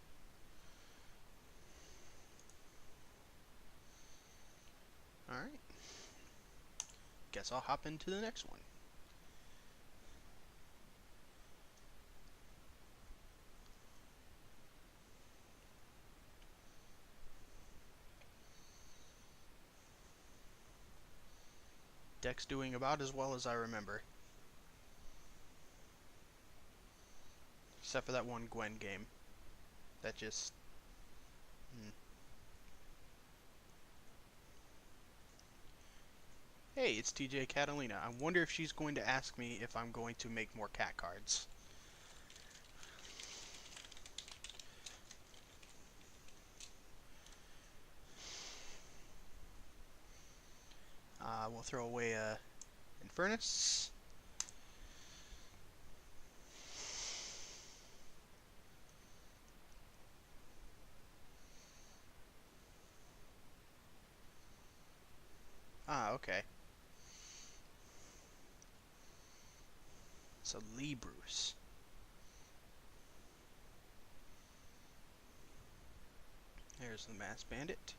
Alright. Guess I'll hop into the next one. Deck's doing about as well as I remember. Except for that one Gwen game. That just... Hey, it's TJ Catalina. I wonder if she's going to ask me if I'm going to make more cat cards. We'll throw away a Infernus. Ah, okay. So Libruce. There's the Mass Bandit.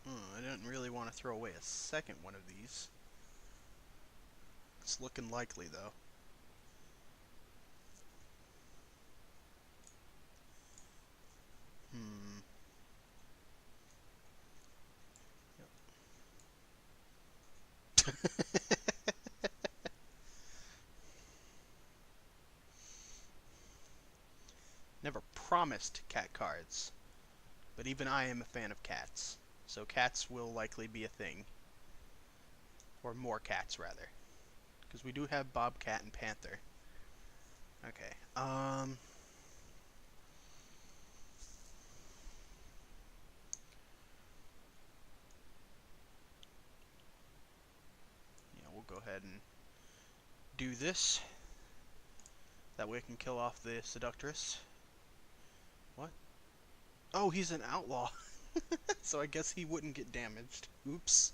I didn't really want to throw away a second one of these. It's looking likely, though. Yep. Never promised cat cards, but even I am a fan of cats. So cats will likely be a thing. Or more cats, rather. Because we do have Bobcat and Panther. Okay, yeah, we'll go ahead and do this. That way I can kill off the Seductress. What? Oh, he's an outlaw. So I guess he wouldn't get damaged. Oops.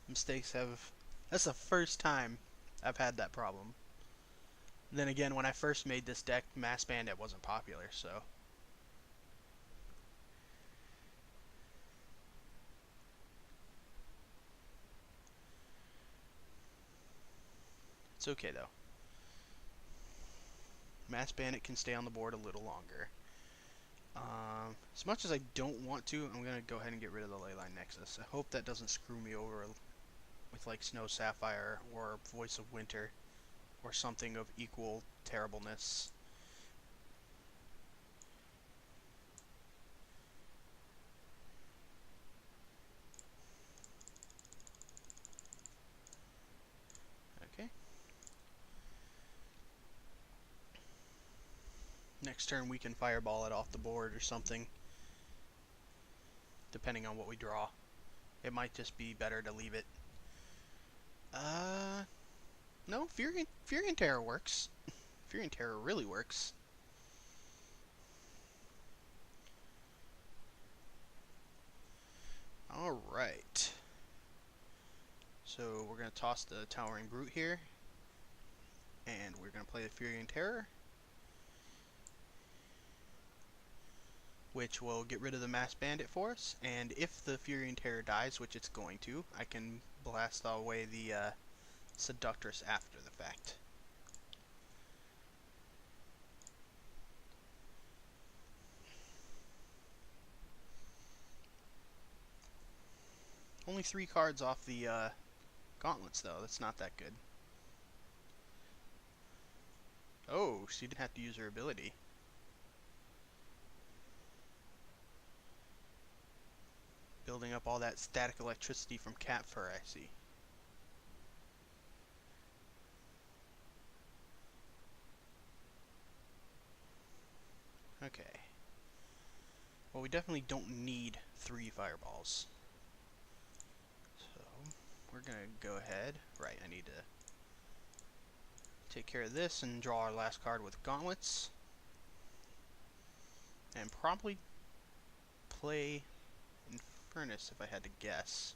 Mistakes have... That's the first time I've had that problem. Then again, when I first made this deck, Mass Bandit wasn't popular, so... It's okay, though. Mass Bandit can stay on the board a little longer. As much as I don't want to, I'm going to go ahead and get rid of the Leyline Nexus. I hope that doesn't screw me over with like Snow Sapphire or Voice of Winter or something of equal terribleness. Okay. Next turn we can Fireball it off the board or something, depending on what we draw. It might just be better to leave it. No, Fury and Terror works. Fury and Terror really works. Alright. So we're going to toss the Towering Brute here. And we're going to play the Fury and Terror. which will get rid of the Mass Bandit for us, and if the Fury and Terror dies, which it's going to, I can blast away the Seductress after the fact. Only 3 cards off the gauntlets, though. That's not that good. Oh, she didn't have to use her ability. Building up all that static electricity from cat fur, I see. Okay. Well, we definitely don't need 3 fireballs. So, we're gonna go ahead. Right, I need to take care of this and draw our last card with gauntlets. And probably play Infernus if I had to guess.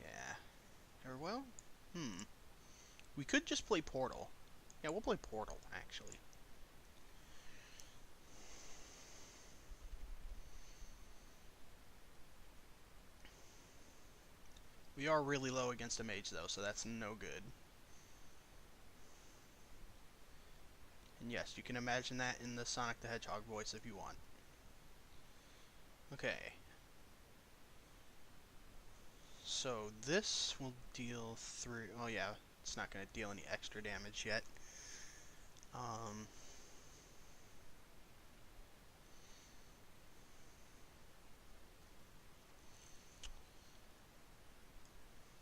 Yeah. Or, well, we could just play Portal. Yeah, we'll play Portal, actually. We are really low against a mage, though, so that's no good. And yes, you can imagine that in the Sonic the Hedgehog voice if you want. Okay. So this will deal 3... Oh yeah, it's not going to deal any extra damage yet.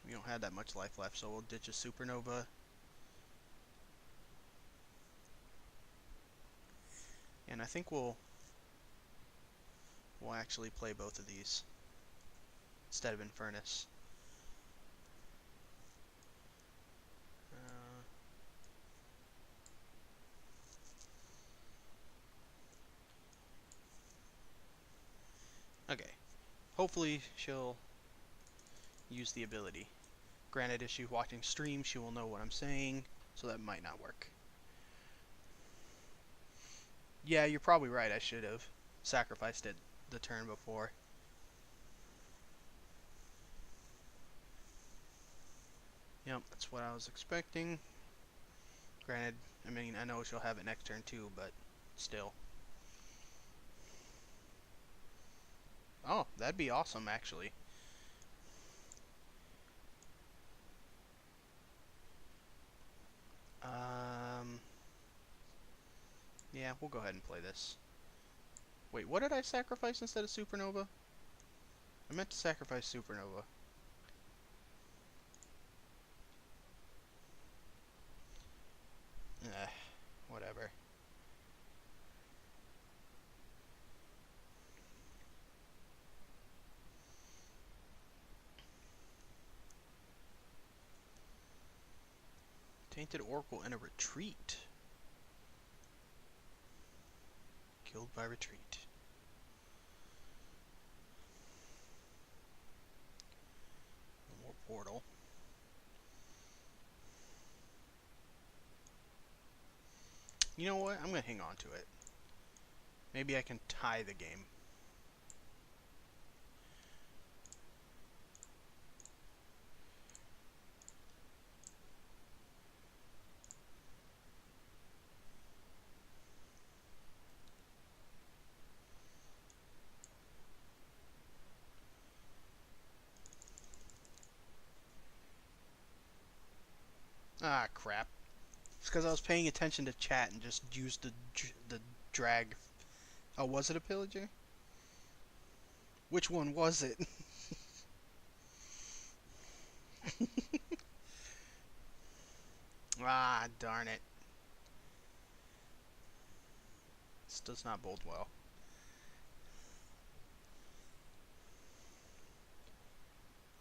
We don't have that much life left, so we'll ditch a Supernova. And I think we'll actually play both of these instead of Infernus. Okay. Hopefully she'll use the ability. Granted, if she's watching stream, she will know what I'm saying, so that might not work. Yeah, you're probably right. I should have sacrificed it the turn before. Yep, that's what I was expecting. Granted, I mean, I know she'll have it next turn too, but still. Oh, that'd be awesome, actually. Yeah, we'll go ahead and play this. Wait, what did I sacrifice instead of Supernova? I meant to sacrifice Supernova. Whatever. Tainted Oracle in a retreat. Killed by retreat. More portal. You know what? I'm gonna hang on to it. Maybe I can tie the game. Ah, crap. It's because I was paying attention to chat and just used the drag. Oh, was it a pillager? Which one was it? Ah, darn it. This does not bode well.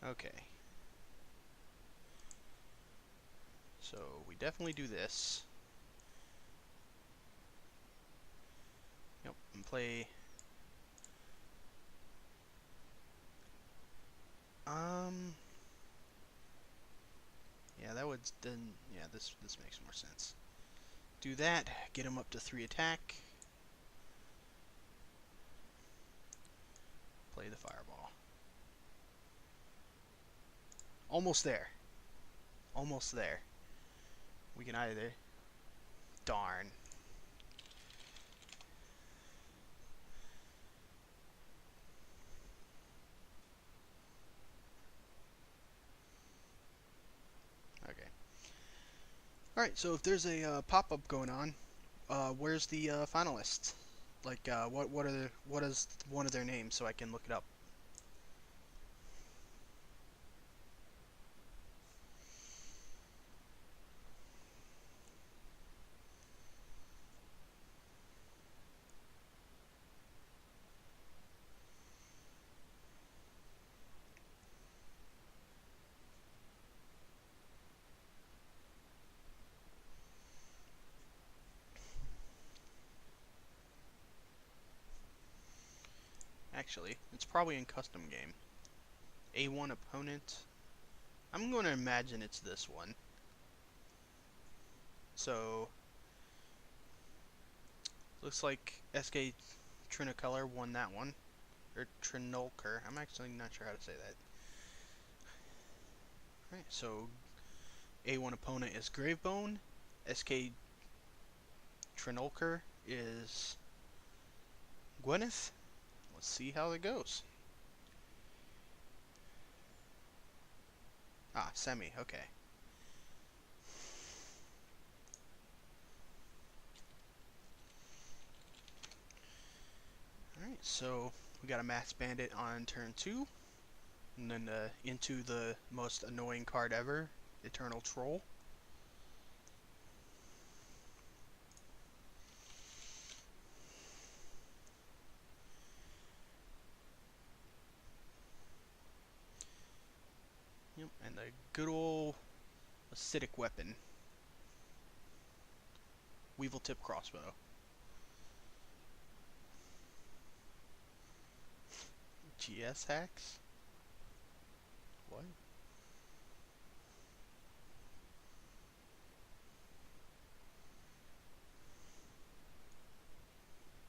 Okay. So, we definitely do this. Yep, and play... Yeah, that would then... Yeah, this makes more sense. Do that, get him up to 3 attack. play the fireball. Almost there. Almost there. We can either... Darn. Okay. Alright, so if there's a pop-up going on, where's the finalists? Like, what is one of their names so I can look it up? Actually, it's probably in custom game. A1 opponent. I'm going to imagine it's this one. So, looks like SK Trinicolor won that one. Or Trinolker. I'm actually not sure how to say that. Alright, so A1 opponent is Gravebone. SK Trinolker is Gwyneth. Let's see how it goes. Ah, semi, okay. Alright, so we got a Mass Bandit on turn 2. And then into the most annoying card ever, Eternal Troll. Yep, and the good old acidic weapon. Weevil Tip Crossbow. GS hacks? What?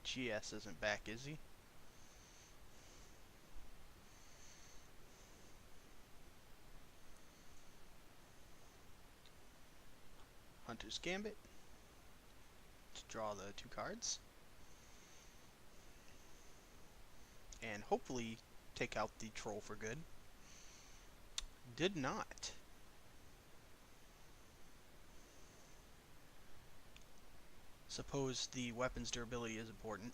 GS isn't back, is he? Hunter's Gambit. To draw the 2 cards. And hopefully take out the troll for good. Did not. Suppose the weapon's durability is important.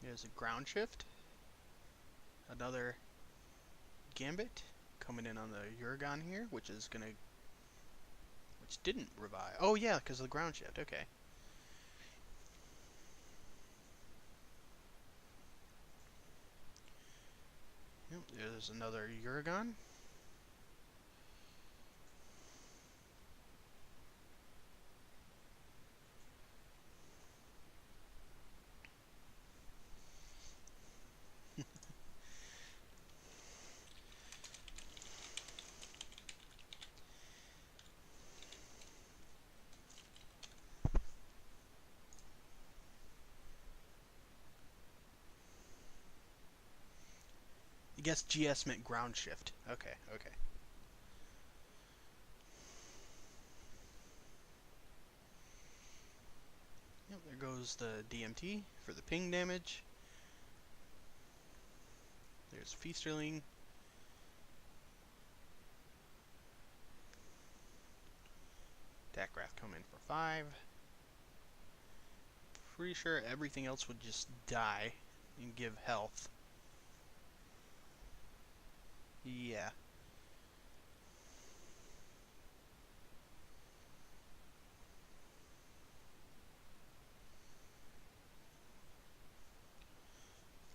There's a ground shift. Another Gambit coming in on the Uragon here, which didn't revive. Oh yeah, because of the ground shift. Okay. Yep, there's another Uragon. I guess GS meant ground shift. Okay, okay. Yep, there goes the DMT for the ping damage. There's Feasterling. Dackrath come in for 5. Pretty sure everything else would just die and give health. Yeah.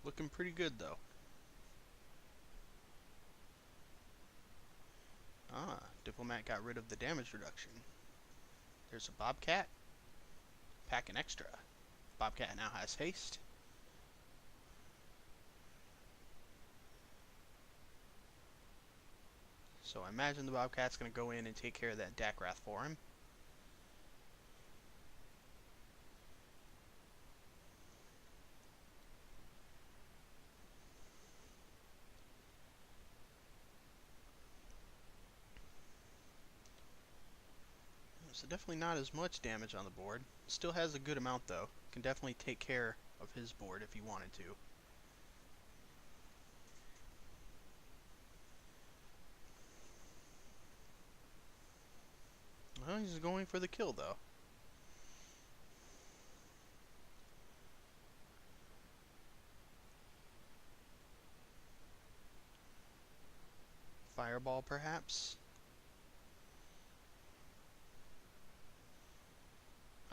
Looking pretty good though. Ah, Diplomat got rid of the damage reduction. There's a Bobcat. Pack an extra. Bobcat now has haste. So I imagine the Bobcat's going to go in and take care of that Dakrath for him. So definitely not as much damage on the board. Still has a good amount though. Can definitely take care of his board if he wanted to. Well, he's going for the kill though. Fireball perhaps?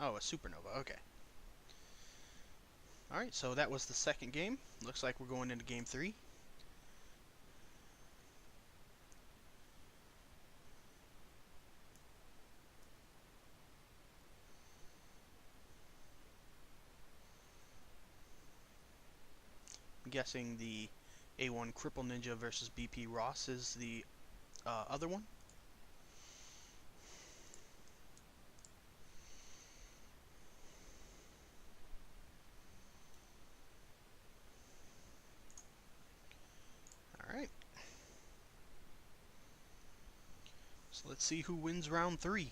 Oh, a supernova, okay. Alright, so that was the second game. Looks like we're going into game 3. I'm guessing the A1 Cripple Ninja versus BP Ross is the other one. Alright. So let's see who wins round 3.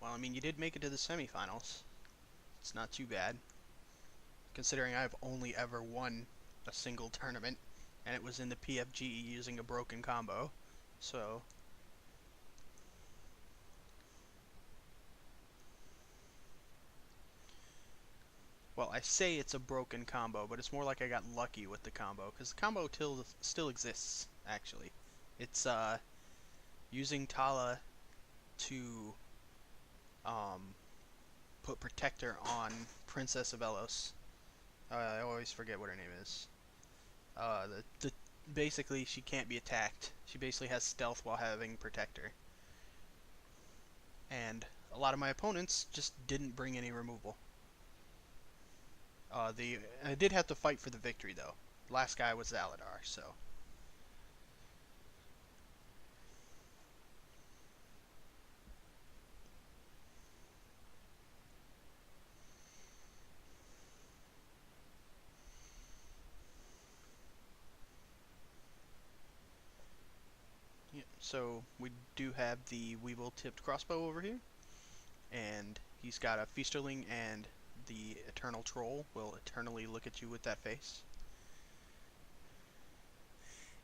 Well, I mean, you did make it to the semifinals. It's not too bad, considering I've only ever won a single tournament, and it was in the PFG using a broken combo. So, well, I say it's a broken combo, but it's more like I got lucky with the combo, because the combo still exists, actually. It's using Tala to put Protector on Princess of Elos. I always forget what her name is. Basically, she can't be attacked. She basically has stealth while having Protector. And a lot of my opponents just didn't bring any removal. I did have to fight for the victory, though. Last guy was Zaladar, so... Yeah, so we do have the Weevil-tipped crossbow over here. And he's got a Feasterling, and the Eternal Troll will eternally look at you with that face.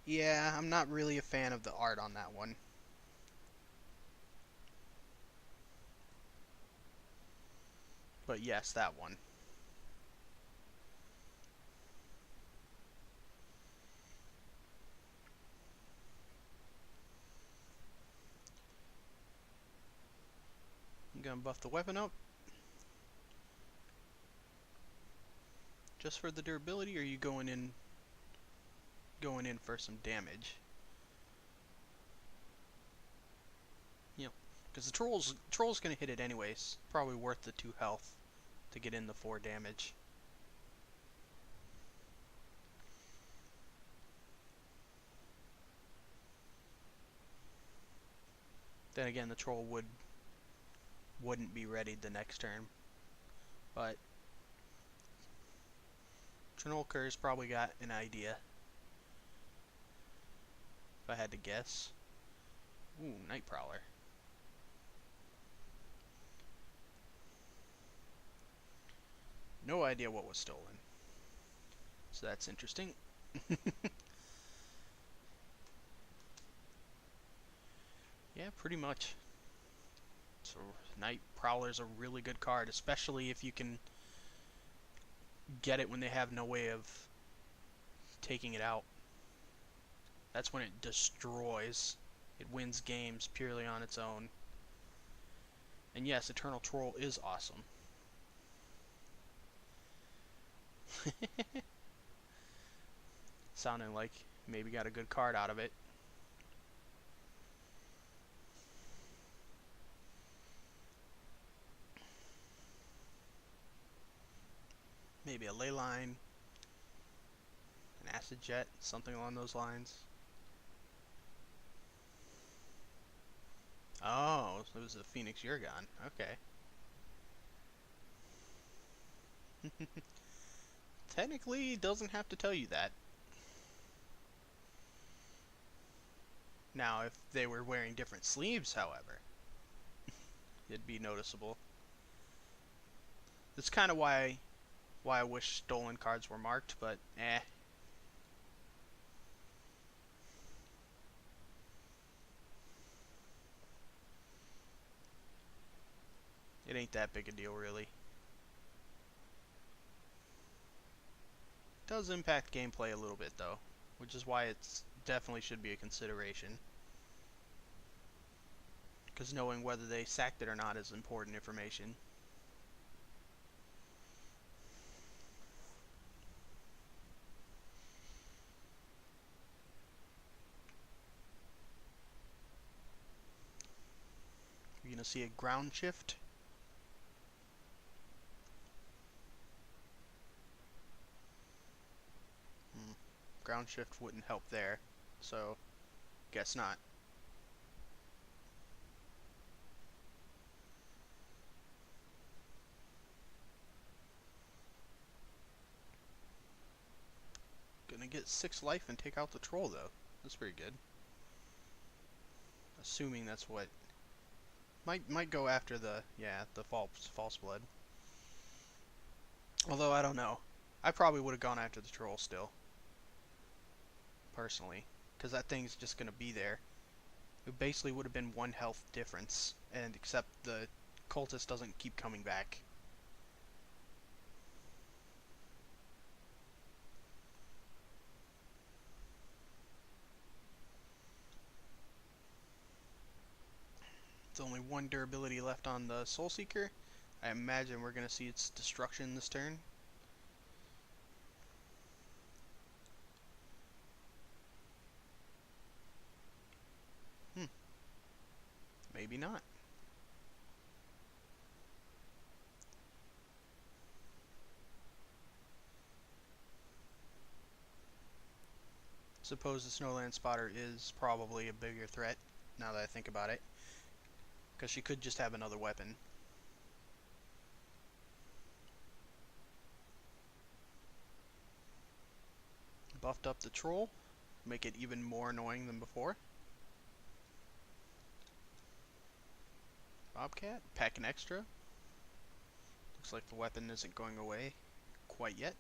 Yeah, I'm not really a fan of the art on that one. But yes, that one. I'm gonna buff the weapon up. Just for the durability, or are you going in for some damage? Yep. Because the troll's gonna hit it anyways. Probably worth the 2 health to get in the 4 damage. Then again, the troll wouldn't be ready the next turn. But Trinolker's probably got an idea. If I had to guess. Ooh, Night Prowler. No idea what was stolen. So that's interesting. Yeah, pretty much. So Night Prowler's a really good card, especially if you can get it when they have no way of taking it out. That's when it destroys. It wins games purely on its own. And yes, Eternal Troll is awesome. Sounding like maybe got a good card out of it. Maybe a ley line, an acid jet, something along those lines. Oh, so it was a Phoenix Yurgon. Okay. Technically, doesn't have to tell you that. Now, if they were wearing different sleeves, however, it'd be noticeable. That's kind of why I wish stolen cards were marked, but eh. It ain't that big a deal, really. It does impact gameplay a little bit, though, which is why it's definitely should be a consideration. Because knowing whether they sacked it or not is important information. You're going to see a ground shift. Ground shift wouldn't help there, so guess not. Gonna get 6 life and take out the troll, though. That's pretty good. Assuming that's what... Might go after the false blood. Although I don't know. I probably would have gone after the troll still. Personally, because that thing's just gonna be there. It basically would have been 1 health difference, and except the cultist doesn't keep coming back. There's only 1 durability left on the Soul Seeker. I imagine we're gonna see its destruction this turn. Maybe not. Suppose the Snowland Spotter is probably a bigger threat, now that I think about it. Because she could just have another weapon. Buffed up the troll, make it even more annoying than before. Bobcat, pack an extra. Looks like the weapon isn't going away quite yet.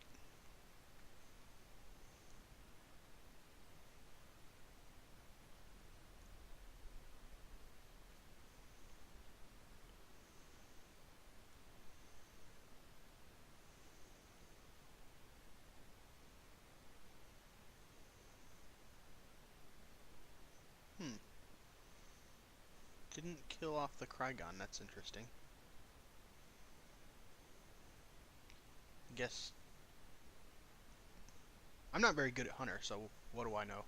Didn't kill off the Krygon, that's interesting. Guess... I'm not very good at Hunter, so what do I know?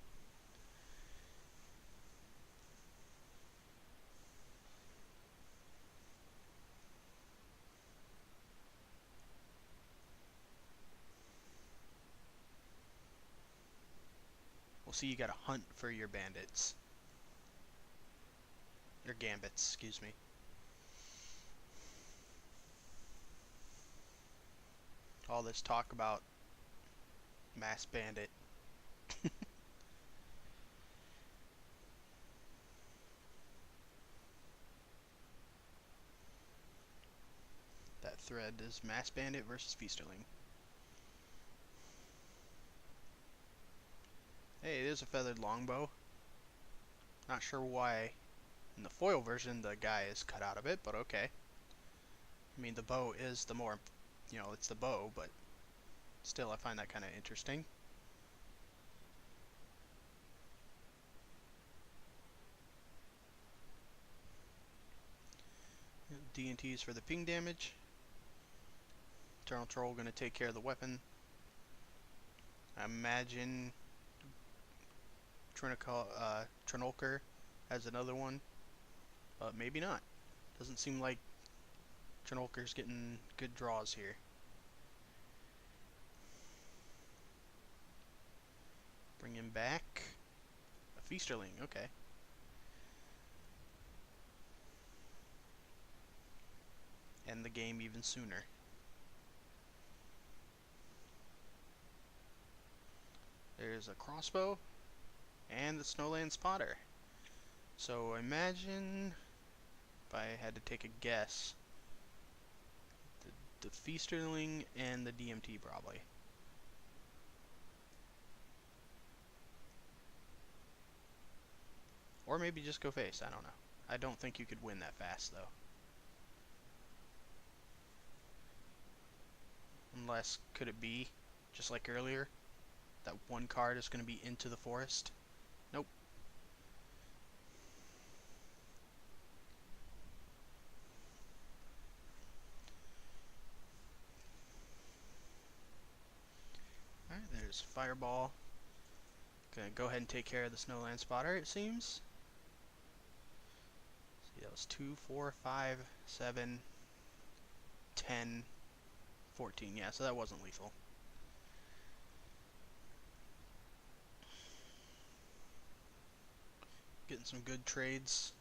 We'll see you gotta hunt for your bandits. Your gambits, excuse me. All this talk about mass bandit. That thread is mass bandit versus Feasterling. Hey, it is a feathered longbow. Not sure why in the foil version the guy is cut out of it, but okay. I mean, the bow is the more, you know, it's the bow, but still I find that kind of interesting. D&T's for the ping damage. Eternal Troll going to take care of the weapon. I imagine Trinolker has another one, but maybe not. Doesn't seem like Trinolker's getting good draws here. Feasterling, okay. End the game even sooner. There's a crossbow and the Snowland Spotter. So imagine if I had to take a guess, the Feasterling and the DMT probably. Or maybe just go face, I don't know. I don't think you could win that fast though. Unless, could it be, just like earlier, that one card is going to be into the forest? Nope. Alright, there's Fireball. Gonna go ahead and take care of the Snowland Spotter, it seems. See, that was 2, 4, 5, 7, 10, 14. Yeah, so that wasn't lethal. Getting some good trades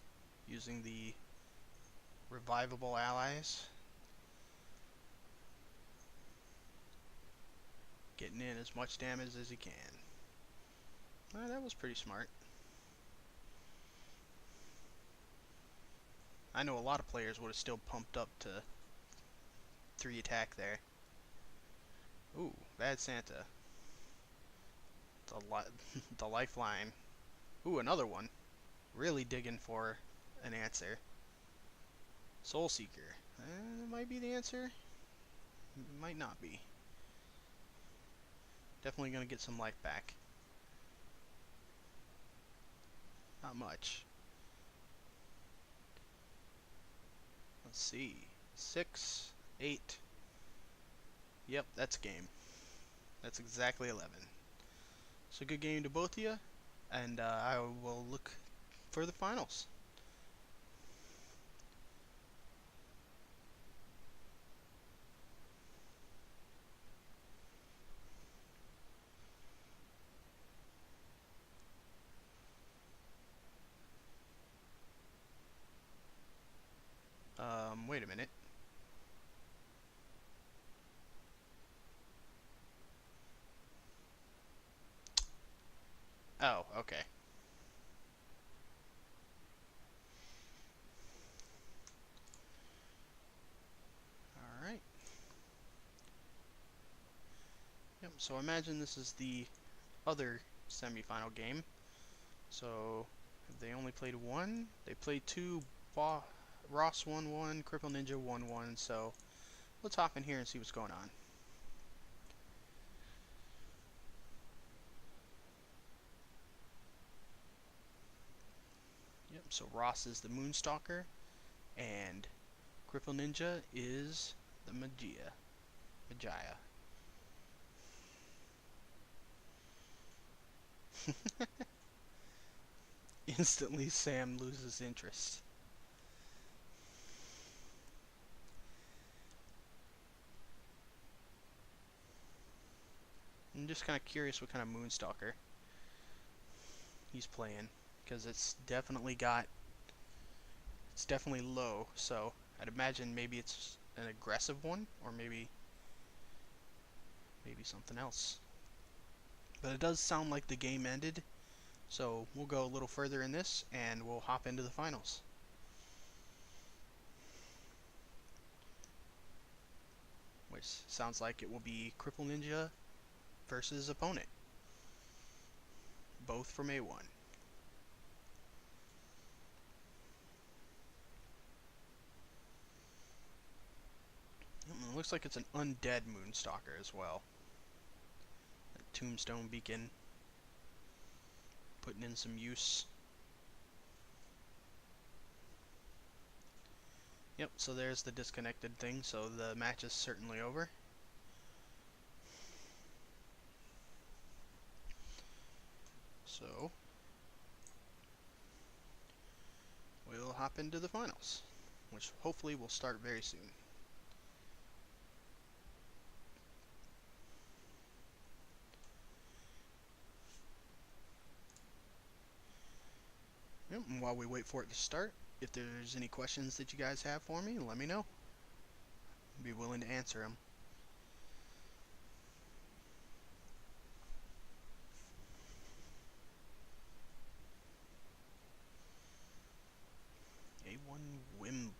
using the revivable allies. Getting in as much damage as he can. That was pretty smart. I know a lot of players would have still pumped up to 3 attack there. Ooh, Bad Santa. The lifeline. Ooh, another one. Really digging for an answer. Soul Seeker. That might be the answer. Might not be. Definitely gonna get some life back. Not much. Let's see. 6, 8. Yep, that's game. That's exactly 11. So good game to both of you, and I will look for the finals. Wait a minute. Oh, okay. Alright. Yep, so imagine this is the other semifinal game. So, they only played 1. They played 2. Ross won 1, Cripple Ninja won 1, so let's hop in here and see what's going on. Yep, so Ross is the Moonstalker, and Cripple Ninja is the Magia. Instantly Sam loses interest. I'm just kind of curious what kind of Moonstalker he's playing, because it's definitely low, so I'd imagine maybe it's an aggressive one, or maybe something else. But it does sound like the game ended, so we'll go a little further in this, and we'll hop into the finals. Which sounds like it will be Cripple Ninja versus opponent. Both from A1. It looks like it's an undead Moonstalker as well. That Tombstone Beacon. Putting in some use. Yep, so there's the disconnected thing, so the match is certainly over. So, we'll hop into the finals, which hopefully will start very soon. And while we wait for it to start, if there's any questions that you guys have for me, let me know. I'll be willing to answer them. A1 Wimbled.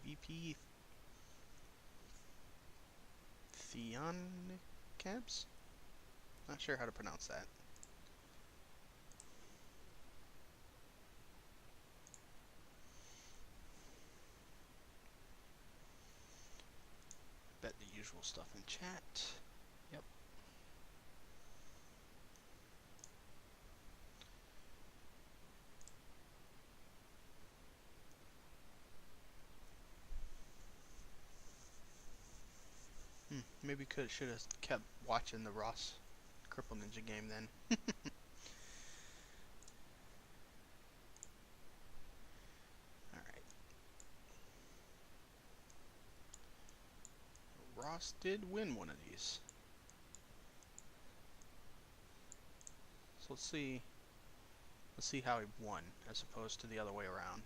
VP Theonicabs? Not sure how to pronounce that. Bet the usual stuff in chat. Yep. Maybe should have kept watching the Ross Cripple Ninja game then. Alright. Ross did win one of these. So let's see how he won as opposed to the other way around.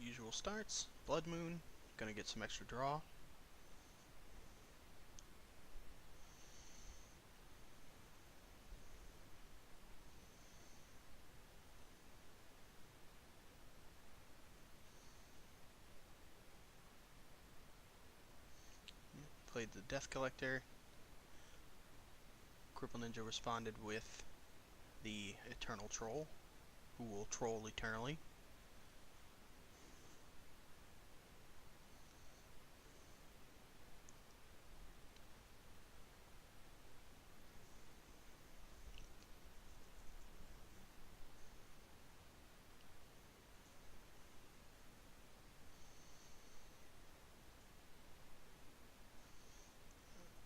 Usual starts. Blood Moon. Gonna get some extra draw. Played the Death Collector. Cripple Ninja responded with the Eternal Troll, who will troll eternally.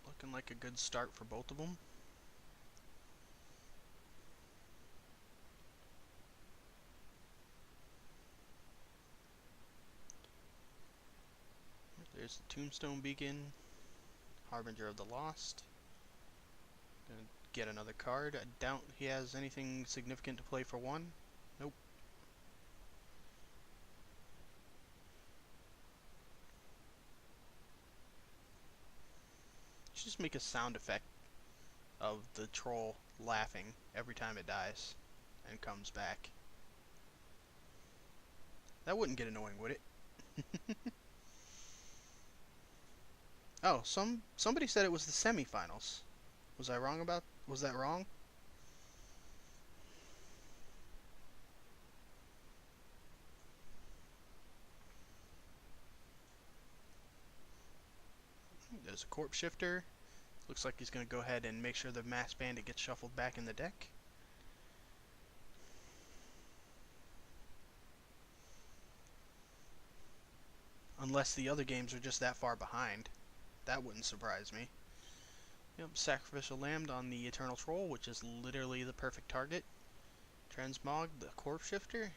Looking like a good start for both of them. There's the Tombstone Beacon, Harbinger of the Lost. Gonna get another card. I doubt he has anything significant to play for one. Nope. Should just make a sound effect of the troll laughing every time it dies and comes back. That wouldn't get annoying, would it? Oh, somebody said it was the semifinals. Was that wrong? There's a Corpse Shifter. Looks like he's going to go ahead and make sure the Mass Bandit gets shuffled back in the deck. Unless the other games are just that far behind. That wouldn't surprise me. Yep, Sacrificial Lamb on the Eternal Troll, which is literally the perfect target. Transmog, the Corpse Shifter.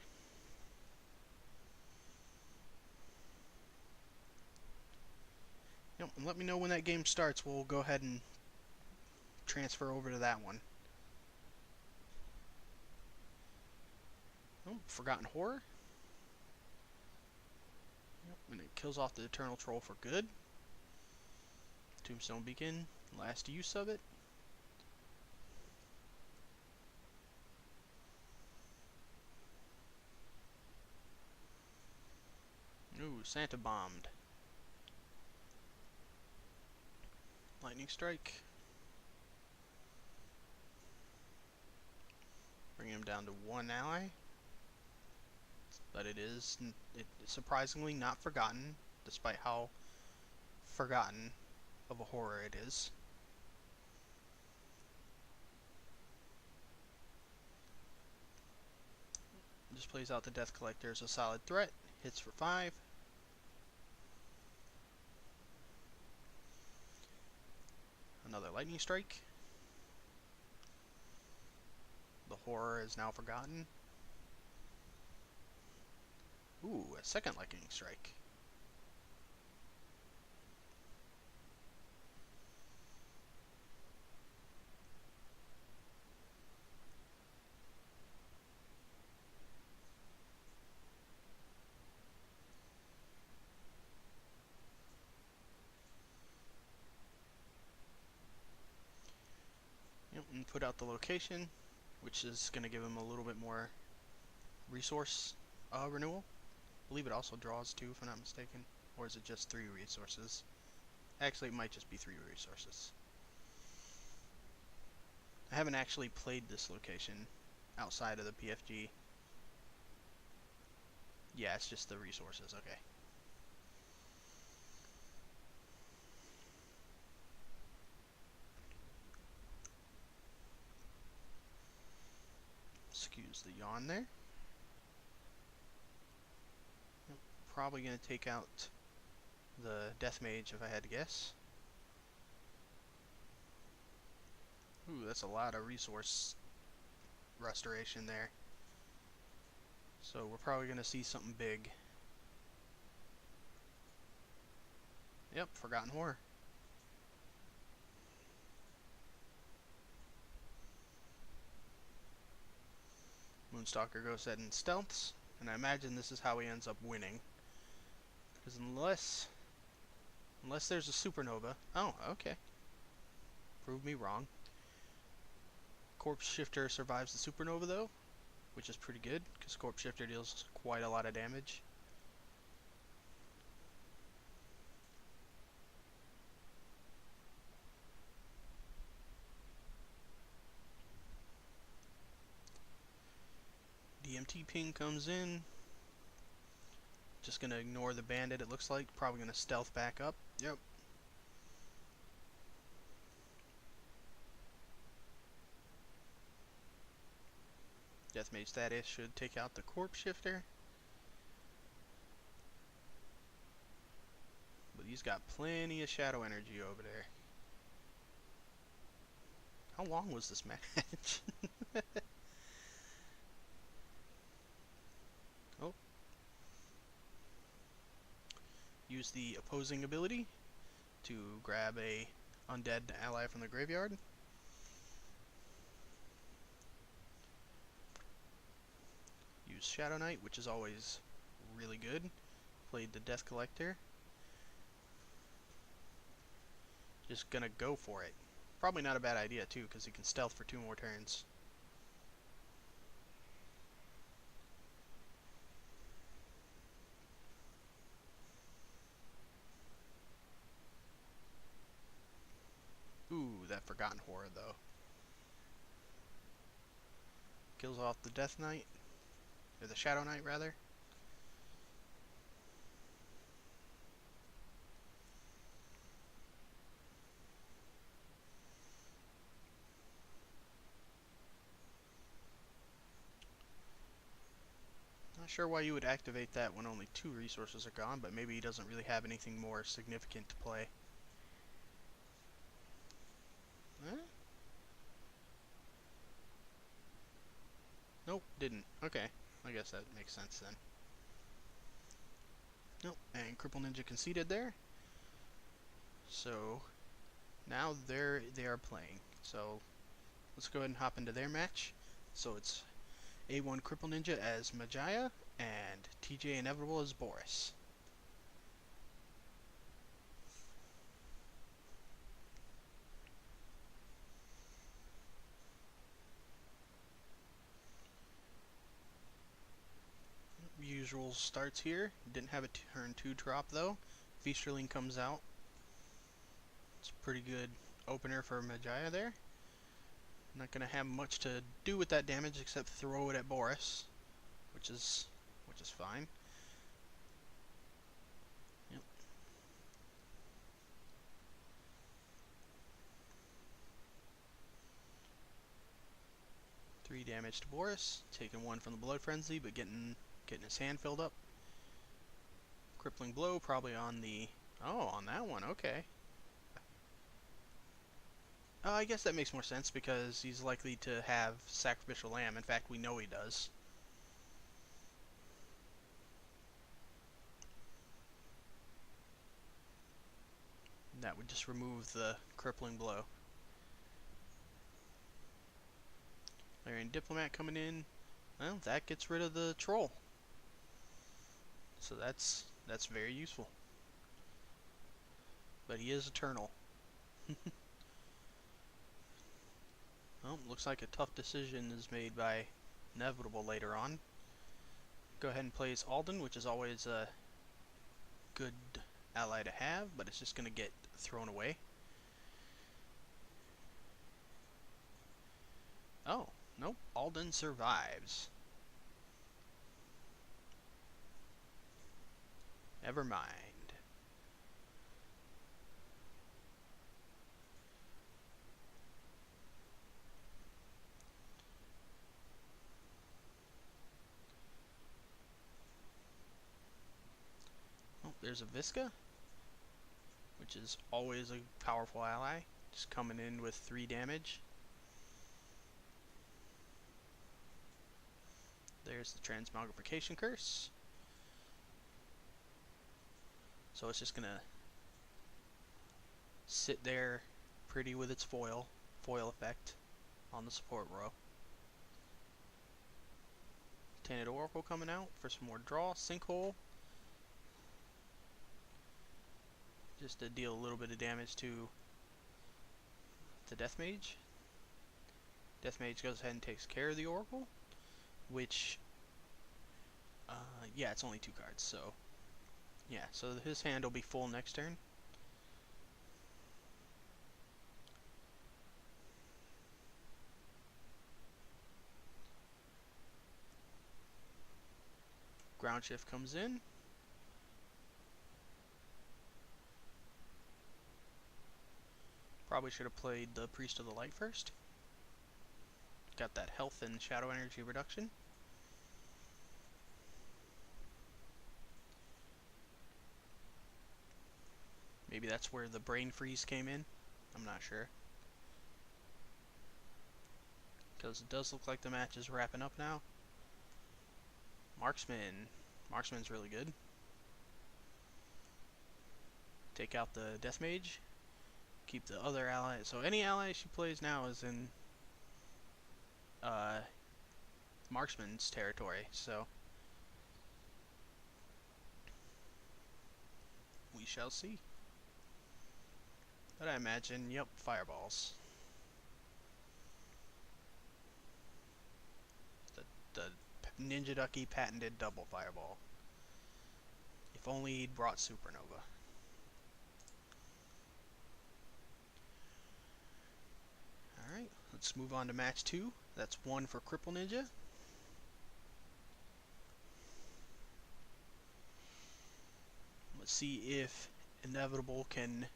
Yep, and let me know when that game starts. We'll go ahead and transfer over to that one. Oh, Forgotten Horror. Yep, and it kills off the Eternal Troll for good. Tombstone Beacon, last use of it. Ooh, Santa Bombed. Lightning Strike. Bring him down to one ally. But it is surprisingly not forgotten, despite how forgotten of a horror it is. Just plays out the Death Collector as a solid threat. Hits for 5. Another lightning strike. The horror is now forgotten. Ooh, a second lightning strike. Yep, and put out the location, which is going to give him a little bit more resource renewal. I believe it also draws 2, if I'm not mistaken. Or is it just 3 resources? Actually, it might just be 3 resources. I haven't actually played this location outside of the PFG. Yeah, it's just the resources, okay. Excuse the yawn there. Yep, probably going to take out the Death Mage if I had to guess. Ooh, that's a lot of resource restoration there. So we're probably going to see something big. Yep, Forgotten Horror. Moonstalker goes ahead and stealths, and I imagine this is how he ends up winning. Because unless there's a supernova... Oh, okay. Prove me wrong. Corpse Shifter survives the supernova though, which is pretty good, because Corpse Shifter deals quite a lot of damage. DMT ping comes in. Just gonna ignore the bandit, it looks like. Probably gonna stealth back up. Yep. Deathmage status should take out the Corpse Shifter. But he's got plenty of shadow energy over there. How long was this match? Oh. Use the opposing ability to grab a undead ally from the graveyard. Use Shadow Knight, which is always really good. Played the Death Collector. Just gonna go for it. Probably not a bad idea too, because he can stealth for 2 more turns. Ooh, that Forgotten Horror though. Kills off the Death Knight. Or the Shadow Knight rather. Not sure why you would activate that when only 2 resources are gone, but maybe he doesn't really have anything more significant to play. Huh? Nope, didn't. Okay, I guess that makes sense then. Nope, and Cripple Ninja conceded there. So, now they are playing. So, let's go ahead and hop into their match. So it's A1 Cripple Ninja as Majaya, and TJ Inevitable as Boris. Usual starts here. Didn't have a turn 2 drop though. Feasterling comes out. It's a pretty good opener for Majaya there. Not gonna have much to do with that damage except throw it at Boris, which is fine. Yep. Three damage to Boris, taking 1 from the Blood Frenzy, but getting his hand filled up. Crippling blow, probably on the... Oh, on that one, okay. I guess that makes more sense because he's likely to have Sacrificial Lamb. In fact, we know he does. That would just remove the Crippling Blow. Larian Diplomat coming in. Well, that gets rid of the Troll. So that's very useful. But he is Eternal. Well, looks like a tough decision is made by Inevitable later on. Go ahead and place Alden, which is always a good ally to have, but it's just going to get thrown away. Oh, nope, Alden survives. Never mind. Oh, there's a Visca, which is always a powerful ally, just coming in with 3 damage. There's the Transmogrification Curse. So it's just gonna sit there pretty with its foil effect on the support row. Tainted Oracle coming out for some more draw. Sinkhole, just to deal a little bit of damage to the Death Mage. Death Mage goes ahead and takes care of the Oracle, which, yeah, it's only 2 cards, so, yeah, so his hand will be full next turn. Ground Shift comes in. Probably should have played the Priest of the Light first. Got that health and shadow energy reduction. Maybe that's where the Brain Freeze came in. I'm not sure. Because it does look like the match is wrapping up now. Marksman. Marksman's really good. Take out the Death Mage. Keep the other ally. So any ally she plays now is in Marksman's territory. So we shall see. But I imagine, yep, fireballs. The Ninja Ducky patented double fireball. If only he'd brought Supernova. Alright, let's move on to match 2. That's 1 for Cripple Ninja. Let's see if Inevitable can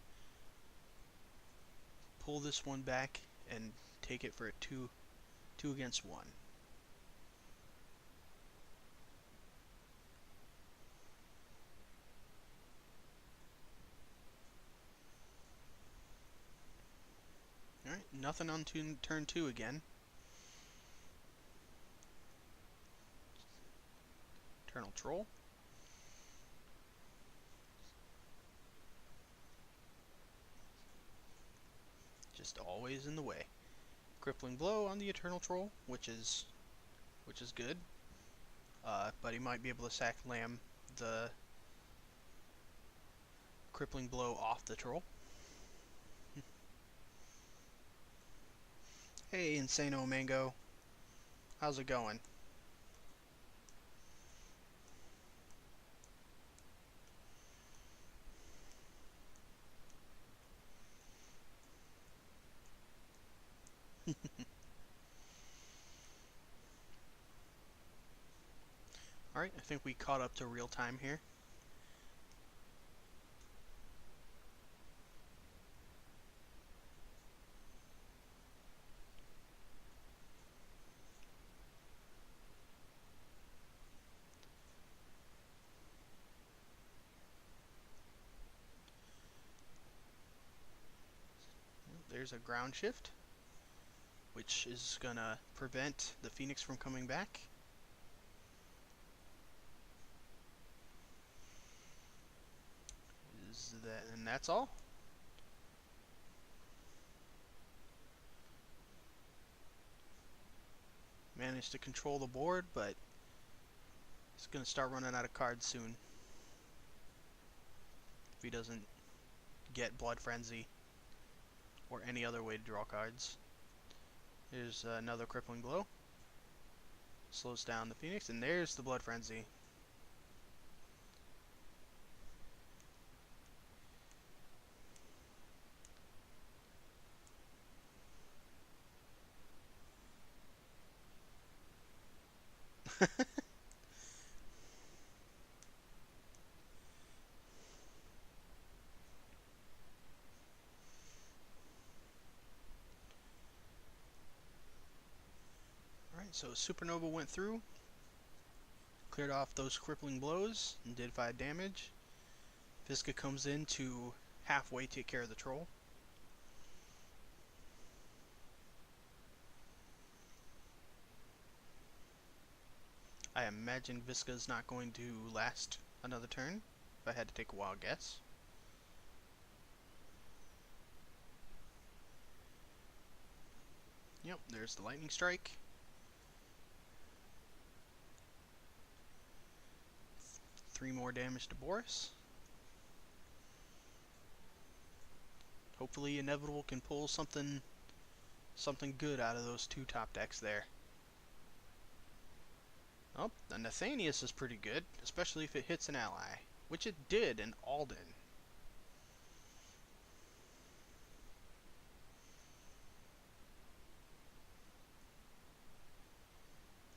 pull this one back and take it for a 2 against 1. Alright, nothing on turn 2 again. Eternal Troll. Just always in the way. Crippling Blow on the Eternal Troll, which is good. But he might be able to sack Lamb the Crippling Blow off the Troll. Hey, Insano Mango. How's it going? Alright, I think we caught up to real time here. there's a ground shift, which is gonna prevent the Phoenix from coming back. And that's all. Managed to control the board, but it's gonna start running out of cards soon if he doesn't get Blood Frenzy or any other way to draw cards. Here's another Crippling Blow. Slows down the Phoenix, and there's the Blood Frenzy. Alright, so Supernova went through, cleared off those crippling blows, and did 5 damage. Visca comes in to halfway take care of the troll. I imagine Visca's not going to last another turn, if I had to take a wild guess. Yep, there's the Lightning Strike. Three more damage to Boris. Hopefully Inevitable can pull something good out of those 2 top decks there. Oh, the Nathanius is pretty good, especially if it hits an ally, which it did in Alden.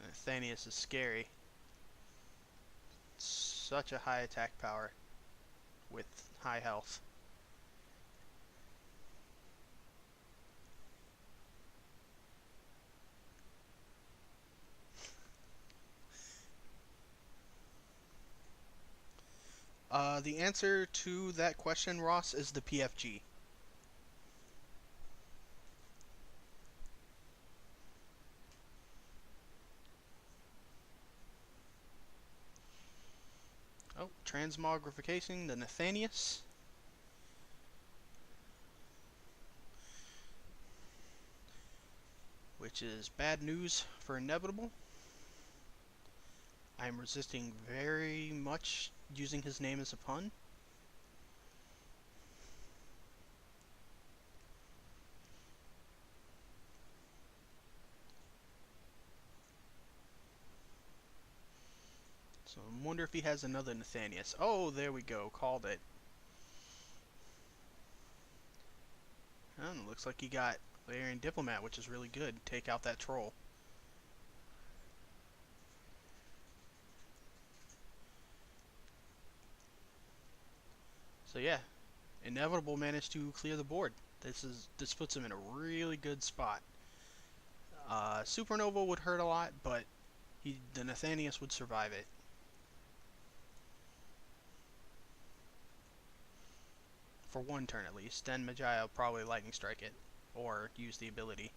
Nathanius is scary. Such a high attack power with high health. The answer to that question, Ross, is the PFG. Oh, transmogrification, the Nathanius. Which is bad news for Inevitable. I'm resisting very much using his name as a pun. So I wonder if he has another Nathanius. Oh, there we go. Called it. Oh, it looks like he got Valerian Diplomat, which is really good. Take out that troll. So yeah, Inevitable managed to clear the board. This puts him in a really good spot. Supernova would hurt a lot, but the Nathanius would survive it. For one turn at least. Then Magi will probably Lightning Strike it, or use the ability.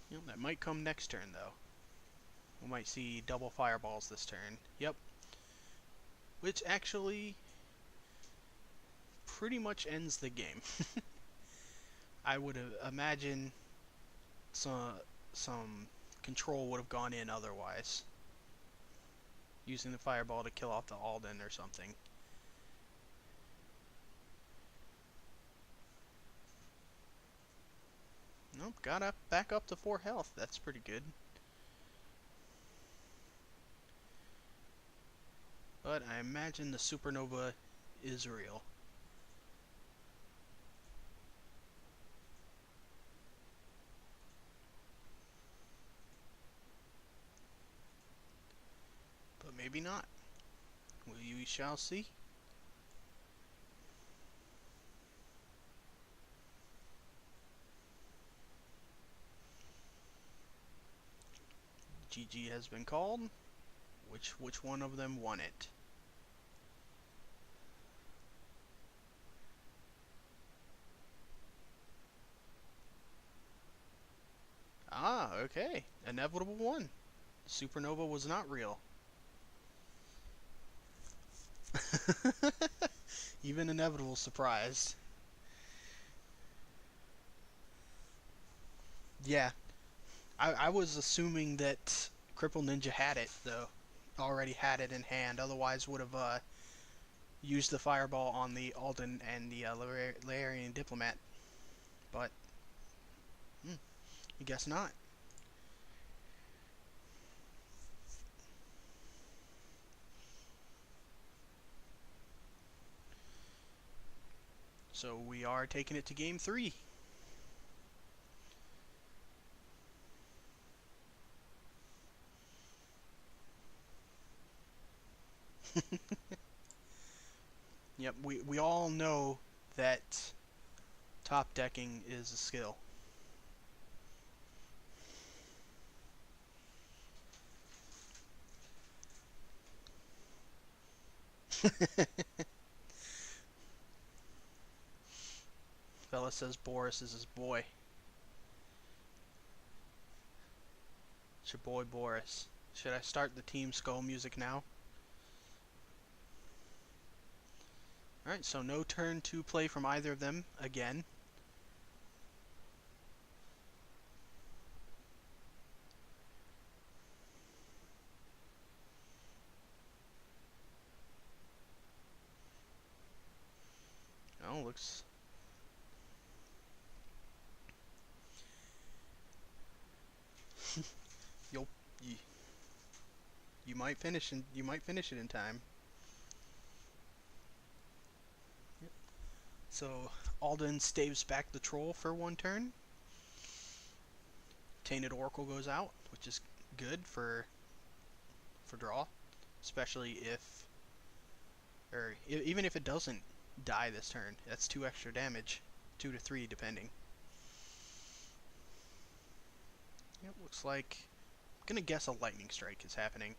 You know, that might come next turn though. We might see double fireballs this turn. Yep. Which actually pretty much ends the game. I would imagine some control would have gone in otherwise. Using the fireball to kill off the Alden or something. Nope, got up back up to 4 health. That's pretty good. But I imagine the Supernova is real. But maybe not. We shall see. GG has been called. Which one of them won it? Ah, okay. Inevitable one. Supernova was not real. Even Inevitable surprised. Yeah, I was assuming that Cripple Ninja had it, though. Already had it in hand, otherwise would have used the fireball on the Alden and the Larian Diplomat. But, I guess not. So we are taking it to game 3. Yep, we all know that top decking is a skill. Fella says Boris is his boy. It's your boy Boris. Should I start the Team Skull music now? Alright, so no turn to play from either of them again. Oh, looks... You'll... You, you might finish it in time. Yep. So Alden staves back the troll for one turn. Tainted Oracle goes out, which is good for draw, especially if, or even if it doesn't die this turn. That's 2 extra damage, 2 to 3 depending. Yep, looks like, I'm gonna guess a lightning strike is happening.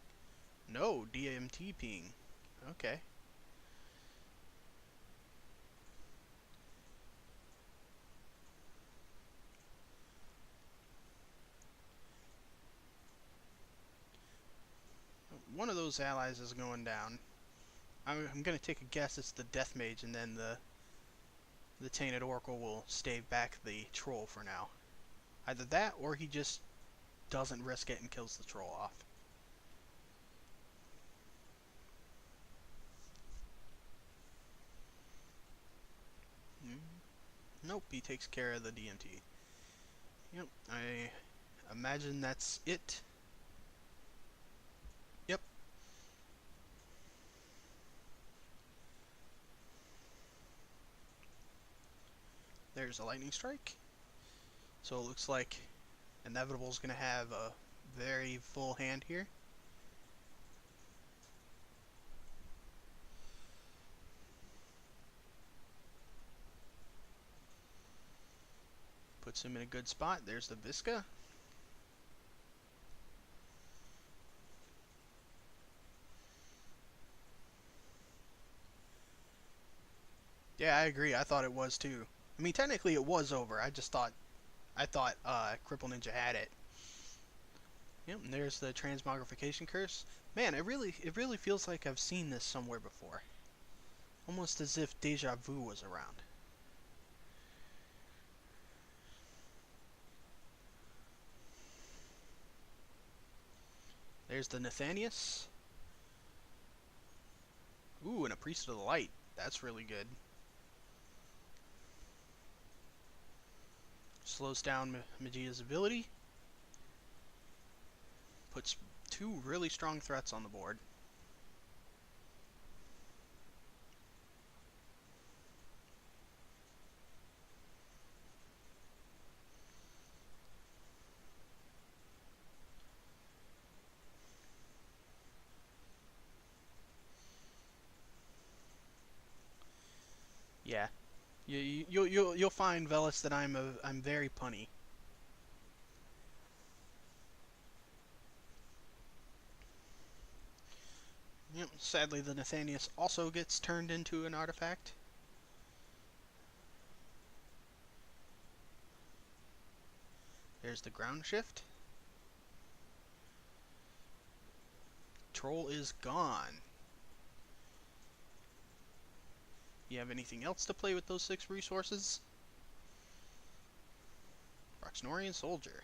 No, DMT ping. Okay. One of those allies is going down. I'm gonna take a guess it's the Death Mage, and then the Tainted Oracle will stave back the troll for now. Either that, or he just doesn't risk it and kills the troll off. Nope, he takes care of the DMT. Yep, I imagine that's it. Yep. There's a lightning strike. So it looks like Inevitable's gonna have a very full hand here. Puts him in a good spot. There's the Visca. Yeah, I agree. I thought it was too. I mean, technically it was over. I thought Cripple Ninja had it. Yep, and there's the Transmogrification Curse. Man, it really feels like I've seen this somewhere before. Almost as if Deja Vu was around. There's the Nathanius. Ooh, and a Priest of the Light. That's really good. Slows down Magia's ability. Puts 2 really strong threats on the board. Yeah, you'll find, Velis, that I'm very punny. Yep. Sadly, the Nathanius also gets turned into an artifact. There's the Ground Shift. Troll is gone. You have anything else to play with those 6 resources? Proxenorian Soldier.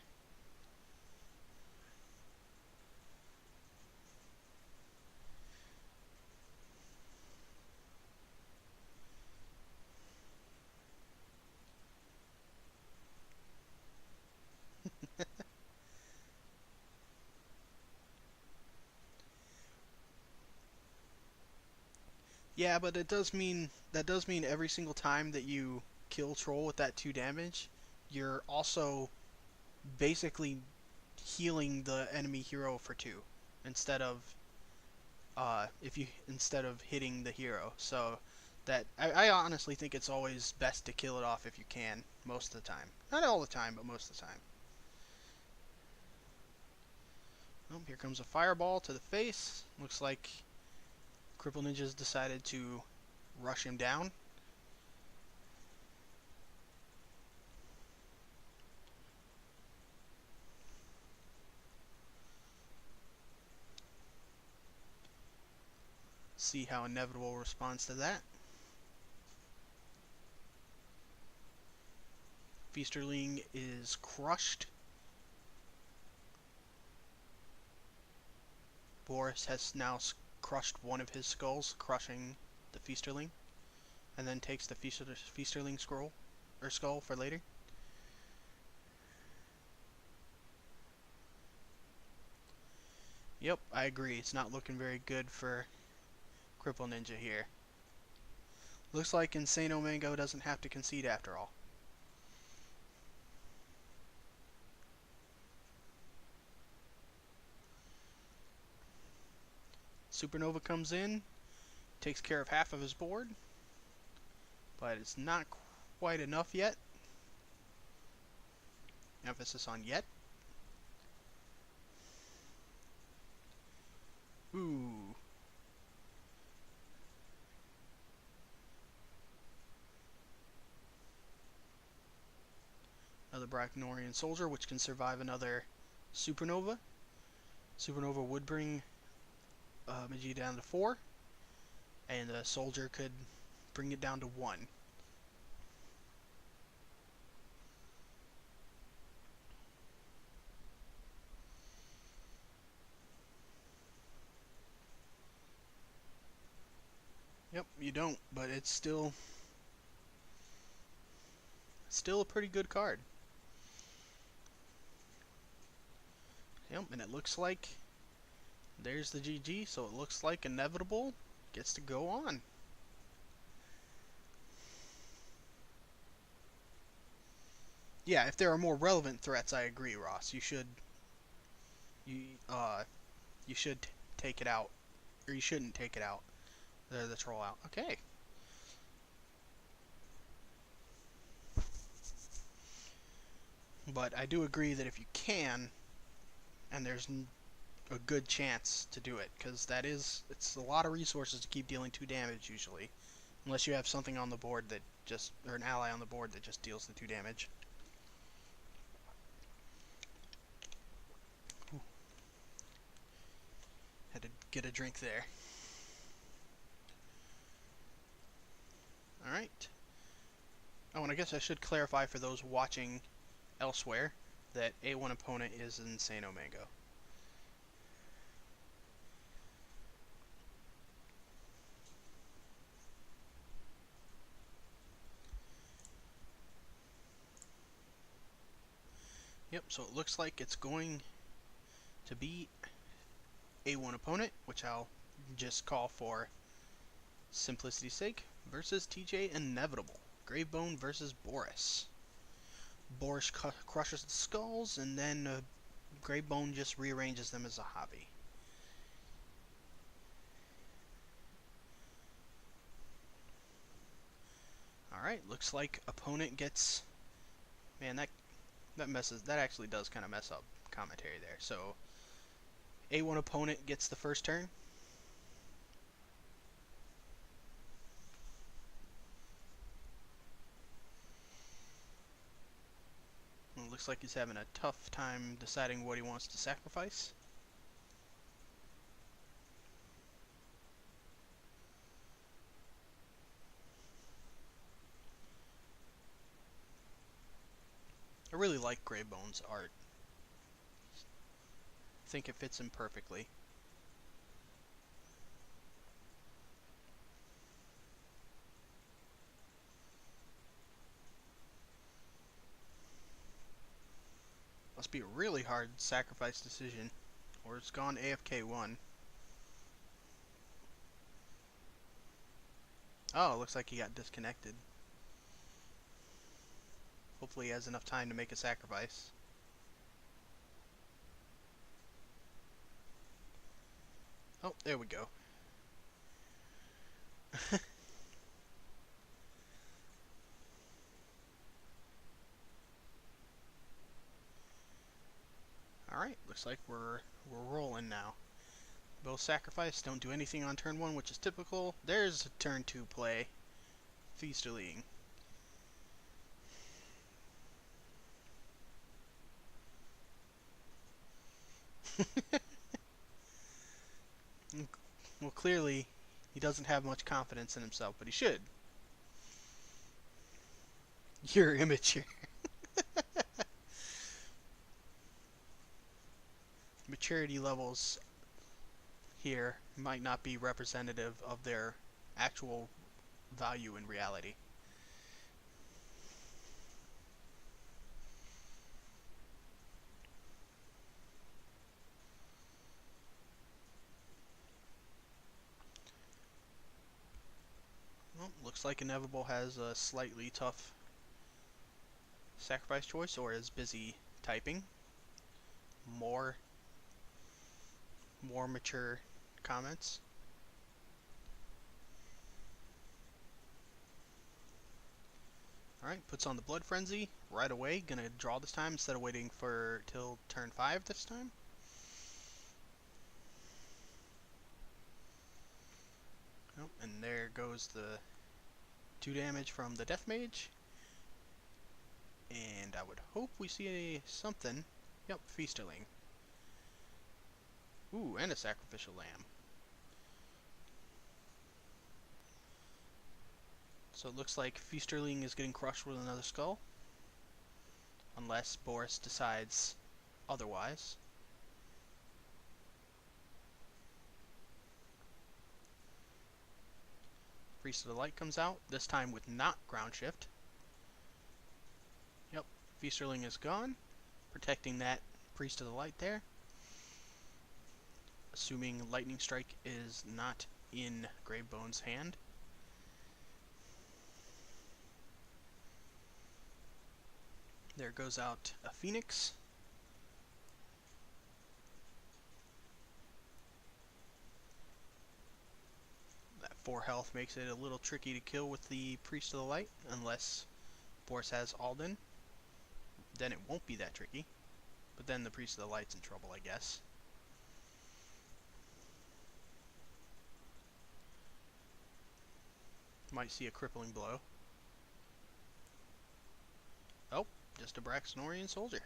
Yeah, but it does mean every single time that you kill Troll with that 2 damage, you're also basically healing the enemy hero for 2 instead of instead of hitting the hero. So that I honestly think it's always best to kill it off if you can, most of the time. Not all the time, but most of the time. Oh, here comes a fireball to the face. Looks like Cripple Ninja's decided to rush him down. See how Inevitable responds to that. Feasterling is crushed. Boris has now crushed one of his skulls, crushing the Feasterling, and then takes the Feasterling skull for later. Yep, I agree. It's not looking very good for Cripple Ninja here. Looks like Insano Mango doesn't have to concede after all. Supernova comes in, takes care of half of his board, but it's not quite enough yet. Emphasis on yet. Ooh. Another Brachnorian Soldier, which can survive another Supernova. Supernova would bring Vegeta down to 4, and the Soldier could bring it down to 1. Yep, you don't, but it's still a pretty good card. Yep, and it looks like there's the GG, so it looks like Inevitable gets to go on. Yeah, if there are more relevant threats, I agree, Ross. You should take it out, or you shouldn't take it out. The troll out. Okay. But I do agree that if you can, and there's a good chance to do it, because it's a lot of resources to keep dealing 2 damage usually, unless you have something on the board that or an ally on the board that just deals the 2 damage. Ooh. Had to get a drink there. Alright. Oh, and I guess I should clarify for those watching elsewhere that A1 opponent is Insano Mango. Yep, so it looks like it's going to be A1 opponent, which I'll just call for simplicity's sake, versus TJ Inevitable. Gravebone versus Boris. Boris crushes the skulls, and then Gravebone just rearranges them as a hobby. Alright, looks like opponent gets... Man, that actually does kind of mess up commentary there. So, A1 opponent gets the first turn. It looks like he's having a tough time deciding what he wants to sacrifice. I really like Greybone's art. I think it fits him perfectly. Must be a really hard sacrifice decision, or it's gone AFK 1. Oh, it looks like he got disconnected. Hopefully he has enough time to make a sacrifice. Oh, there we go. Alright, looks like we're rolling now. Both sacrifice, don't do anything on turn 1, which is typical. There's a turn 2 play. Feasterling. Well, clearly, he doesn't have much confidence in himself, but he should. You're immature. Maturity levels here might not be representative of their actual value in reality. Well, looks like Inevitable has a slightly tough sacrifice choice, or is busy typing. More mature comments. Alright, puts on the Blood Frenzy right away. Gonna draw this time instead of waiting for till turn 5 this time. Oh, and there goes the 2 damage from the Death Mage. And I would hope we see something. Yep, Feasterling. Ooh, and a Sacrificial Lamb. So it looks like Feasterling is getting crushed with another skull. Unless Boris decides otherwise. Priest of the Light comes out, this time with not Ground Shift. Yep, Feasterling is gone, protecting that Priest of the Light there. Assuming Lightning Strike is not in Greybone's hand. There goes out a Phoenix. That 4 health makes it a little tricky to kill with the Priest of the Light, unless Boris has Alden. Then it won't be that tricky. But then the Priest of the Light's in trouble, I guess. Might see a crippling blow. Oh, just a Braxtonorian soldier.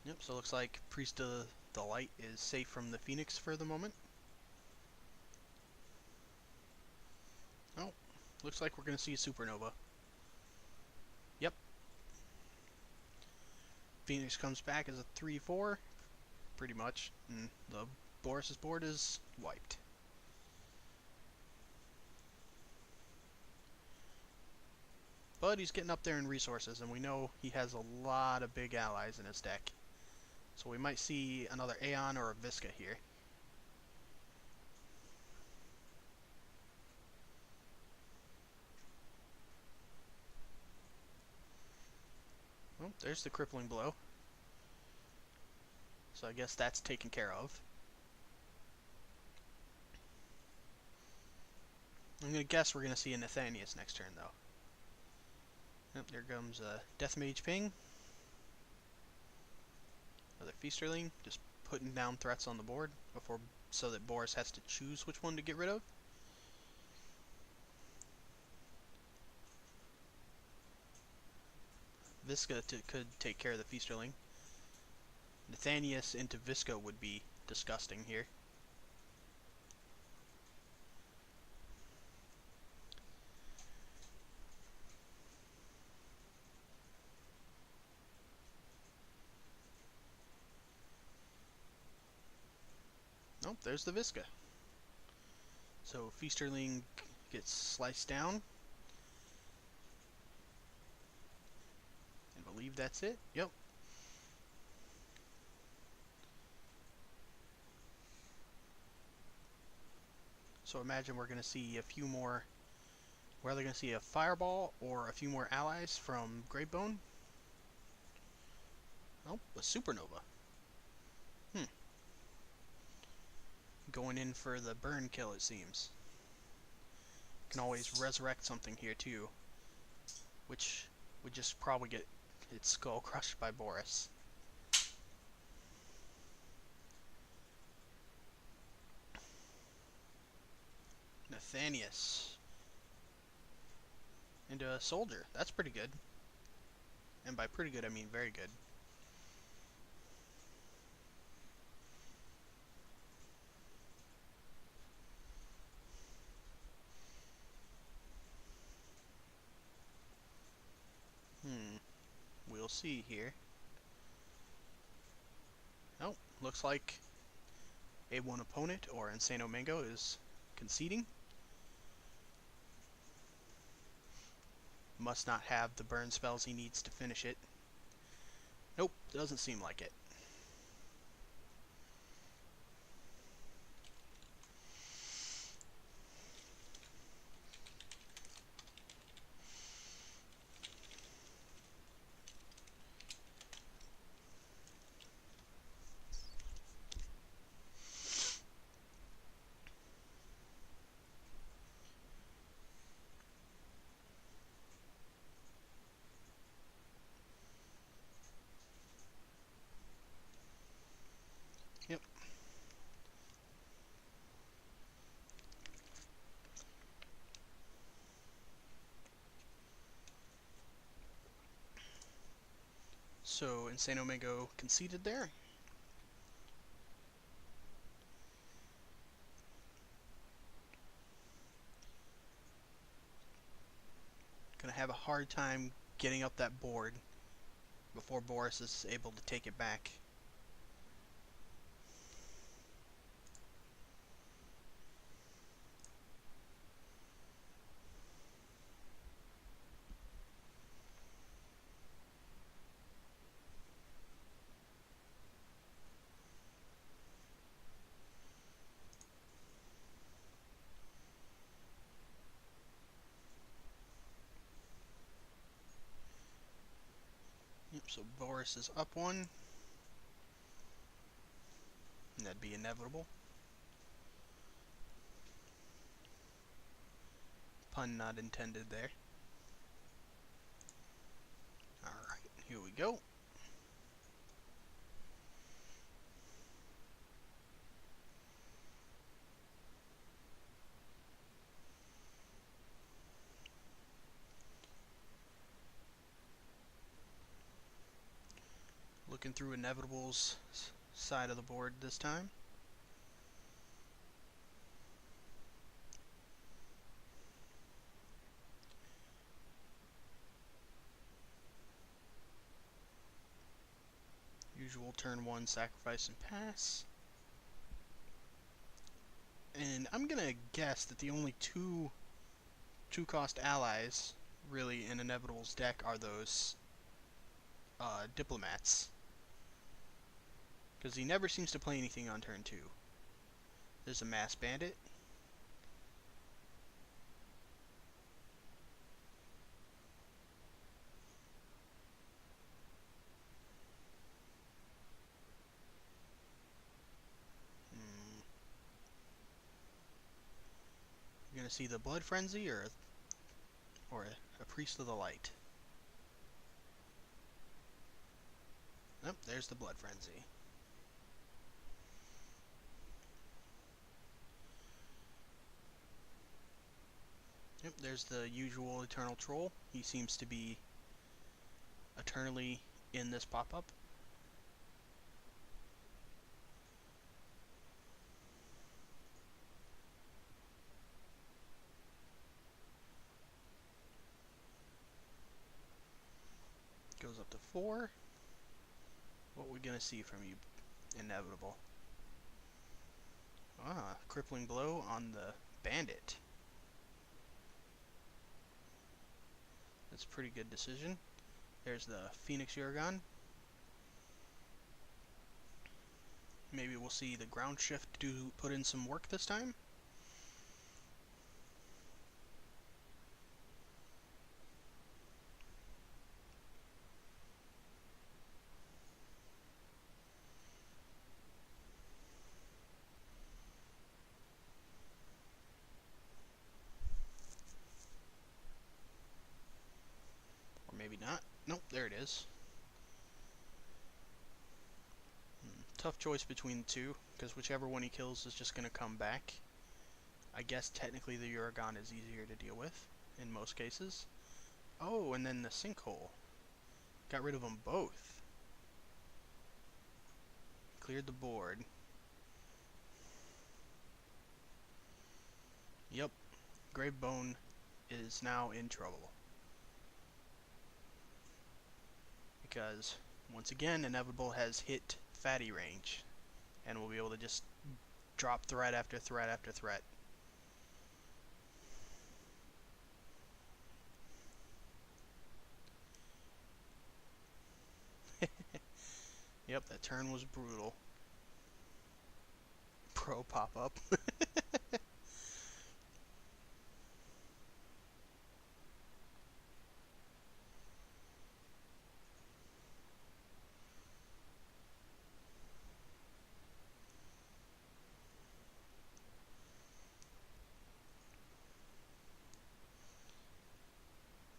Yep, so it looks like Priest of the Light is safe from the Phoenix for the moment. Oh, looks like we're going to see a Supernova. Yep. Phoenix comes back as a 3-4, pretty much, and the Boris's board is wiped. But he's getting up there in resources, and we know he has a lot of big allies in his deck. So we might see another Aeon or a Visca here. Well, there's the crippling blow. So I guess that's taken care of. I'm going to guess we're going to see a Nathanius next turn, though. Yep, there comes a Death Mage ping. Another Feasterling, just putting down threats on the board before, so that Boris has to choose which one to get rid of. Visca could take care of the Feasterling. Nathanius into Visca would be disgusting here. Oh, there's the Visca. So Feasterling gets sliced down. I believe that's it. Yep. So imagine we're going to see a few more. We're either going to see a Fireball or a few more allies from Gravebone. Oh, a Supernova. Going in for the burn kill, it seems. Can always resurrect something here too, which would just probably get its skull crushed by Boris. Nathanius into a soldier. That's pretty good. And by pretty good, I mean very good. We'll see here. Oh, looks like A1 opponent, or Insano Mango, is conceding. Must not have the burn spells he needs to finish it. Nope, doesn't seem like it. Yep. So Insano Mango conceded there. Gonna have a hard time getting up that board before Boris is able to take it back. Yep, so Boris is up one. And that'd be inevitable. Pun not intended there. Alright, here we go. Looking through Inevitable's side of the board this time. Usual turn one, sacrifice and pass. And I'm gonna guess that the only two cost allies really in Inevitable's deck are those diplomats. Because he never seems to play anything on turn two. There's a Mass Bandit. You're gonna see the Blood Frenzy or a Priest of the Light. Yep, there's the Blood Frenzy. Yep, there's the usual Eternal Troll. He seems to be eternally in this pop-up. Goes up to 4. What are we gonna see from you, Inevitable? Ah, crippling blow on the bandit. That's a pretty good decision. There's the Phoenix Uragaan. Maybe we'll see the ground shift do put in some work this time. Or maybe not. Nope, there it is. Tough choice between the two, because whichever one he kills is just going to come back. I guess technically the Uragaan is easier to deal with, in most cases. Oh, and then the sinkhole. Got rid of them both. Cleared the board. Yep, Gravebone is now in trouble. Because, once again, Inevitable has hit Fatty range. And will be able to just drop threat after threat after threat. Yep, that turn was brutal. Pro pop-up.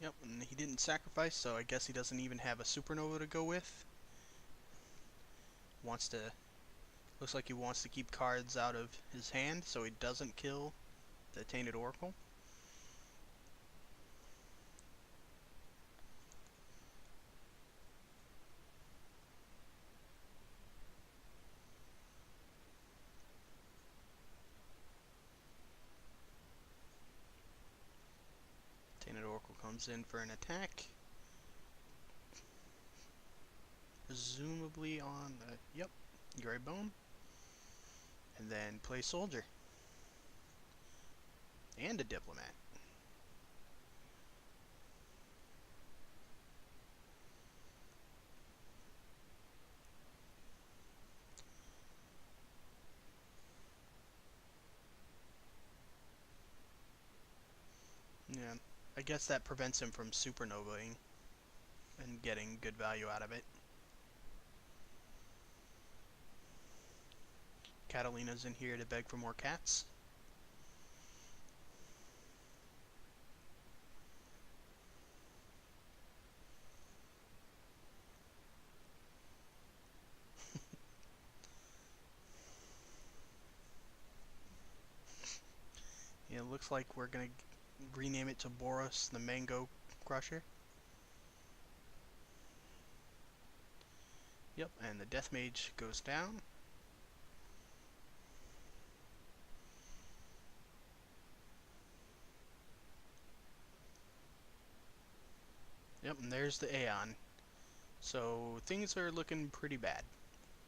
Yep, and he didn't sacrifice, so I guess he doesn't even have a Supernova to go with. Looks like he wants to keep cards out of his hand, so he doesn't kill the Tainted Oracle. Tainted Oracle comes in for an attack. Presumably on the, yep, Gravebone. And then play Soldier. And a Diplomat. Yeah, I guess that prevents him from supernovaing and getting good value out of it. Catalina's in here to beg for more cats. Yeah, it looks like we're gonna rename it to Boros the Mango Crusher. Yep, and the Death Mage goes down. Yep, and there's the Aeon. So things are looking pretty bad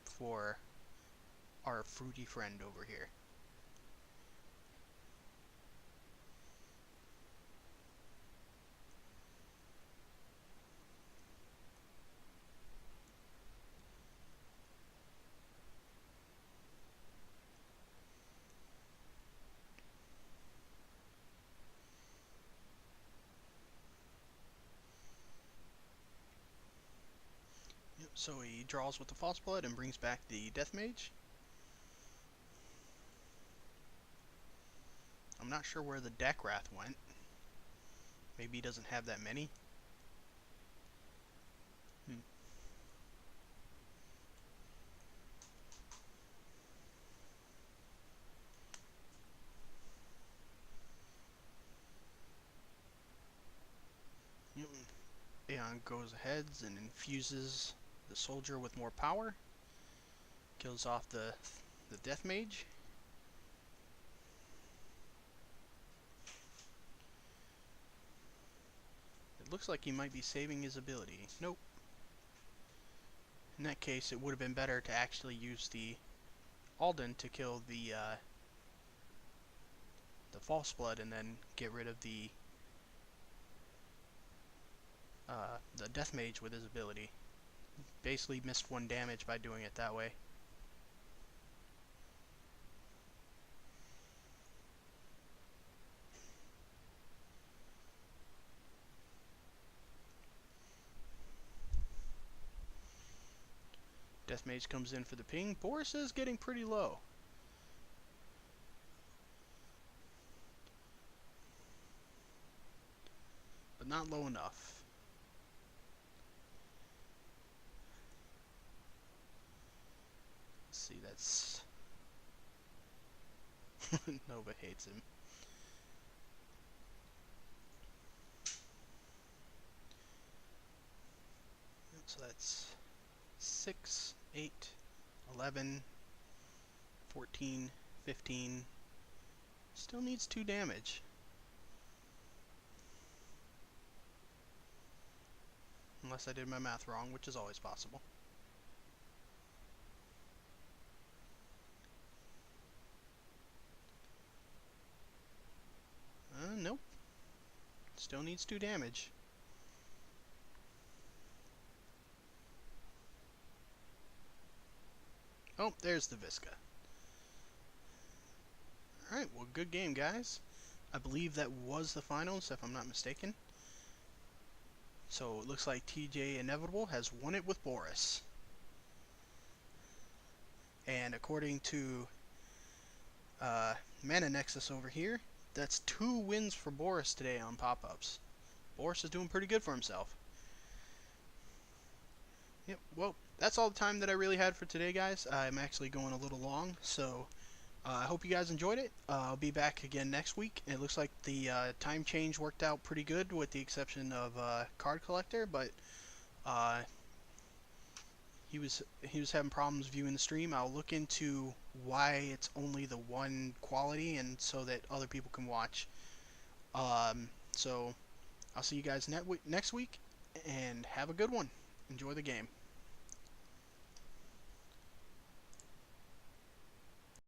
for our fruity friend over here. Yep, so he draws with the False Blood and brings back the Death Mage. I'm not sure where the Dakrath went. Maybe he doesn't have that many. Yep. Aeon goes ahead and infuses the Soldier with more power. Kills off the Death Mage. It looks like he might be saving his ability. Nope. In that case, it would have been better to actually use the Alden to kill the false blood and then get rid of the death mage with his ability. Basically missed 1 damage by doing it that way. Death mage comes in for the ping. Boris is getting pretty low. But not low enough. Let's see, that's... Nova hates him. So that's 6, 8, 11, 14, 15. Still needs 2 damage. Unless I did my math wrong, which is always possible. Nope. Still needs 2 damage. Oh, there's the Visca. Alright, well, good game, guys. I believe that was the finals, if I'm not mistaken. So, it looks like TJ Inevitable has won it with Boris. And according to Mana Nexus over here, that's 2 wins for Boris today on pop-ups. Boris is doing pretty good for himself. Yep, well, that's all the time that I really had for today, guys. I'm actually going a little long, so I hope you guys enjoyed it. I'll be back again next week. It looks like the time change worked out pretty good, with the exception of Card Collector, but he was having problems viewing the stream. I'll look into why it's only the 1 quality, and so that other people can watch. So I'll see you guys next week, and have a good one. Enjoy the game.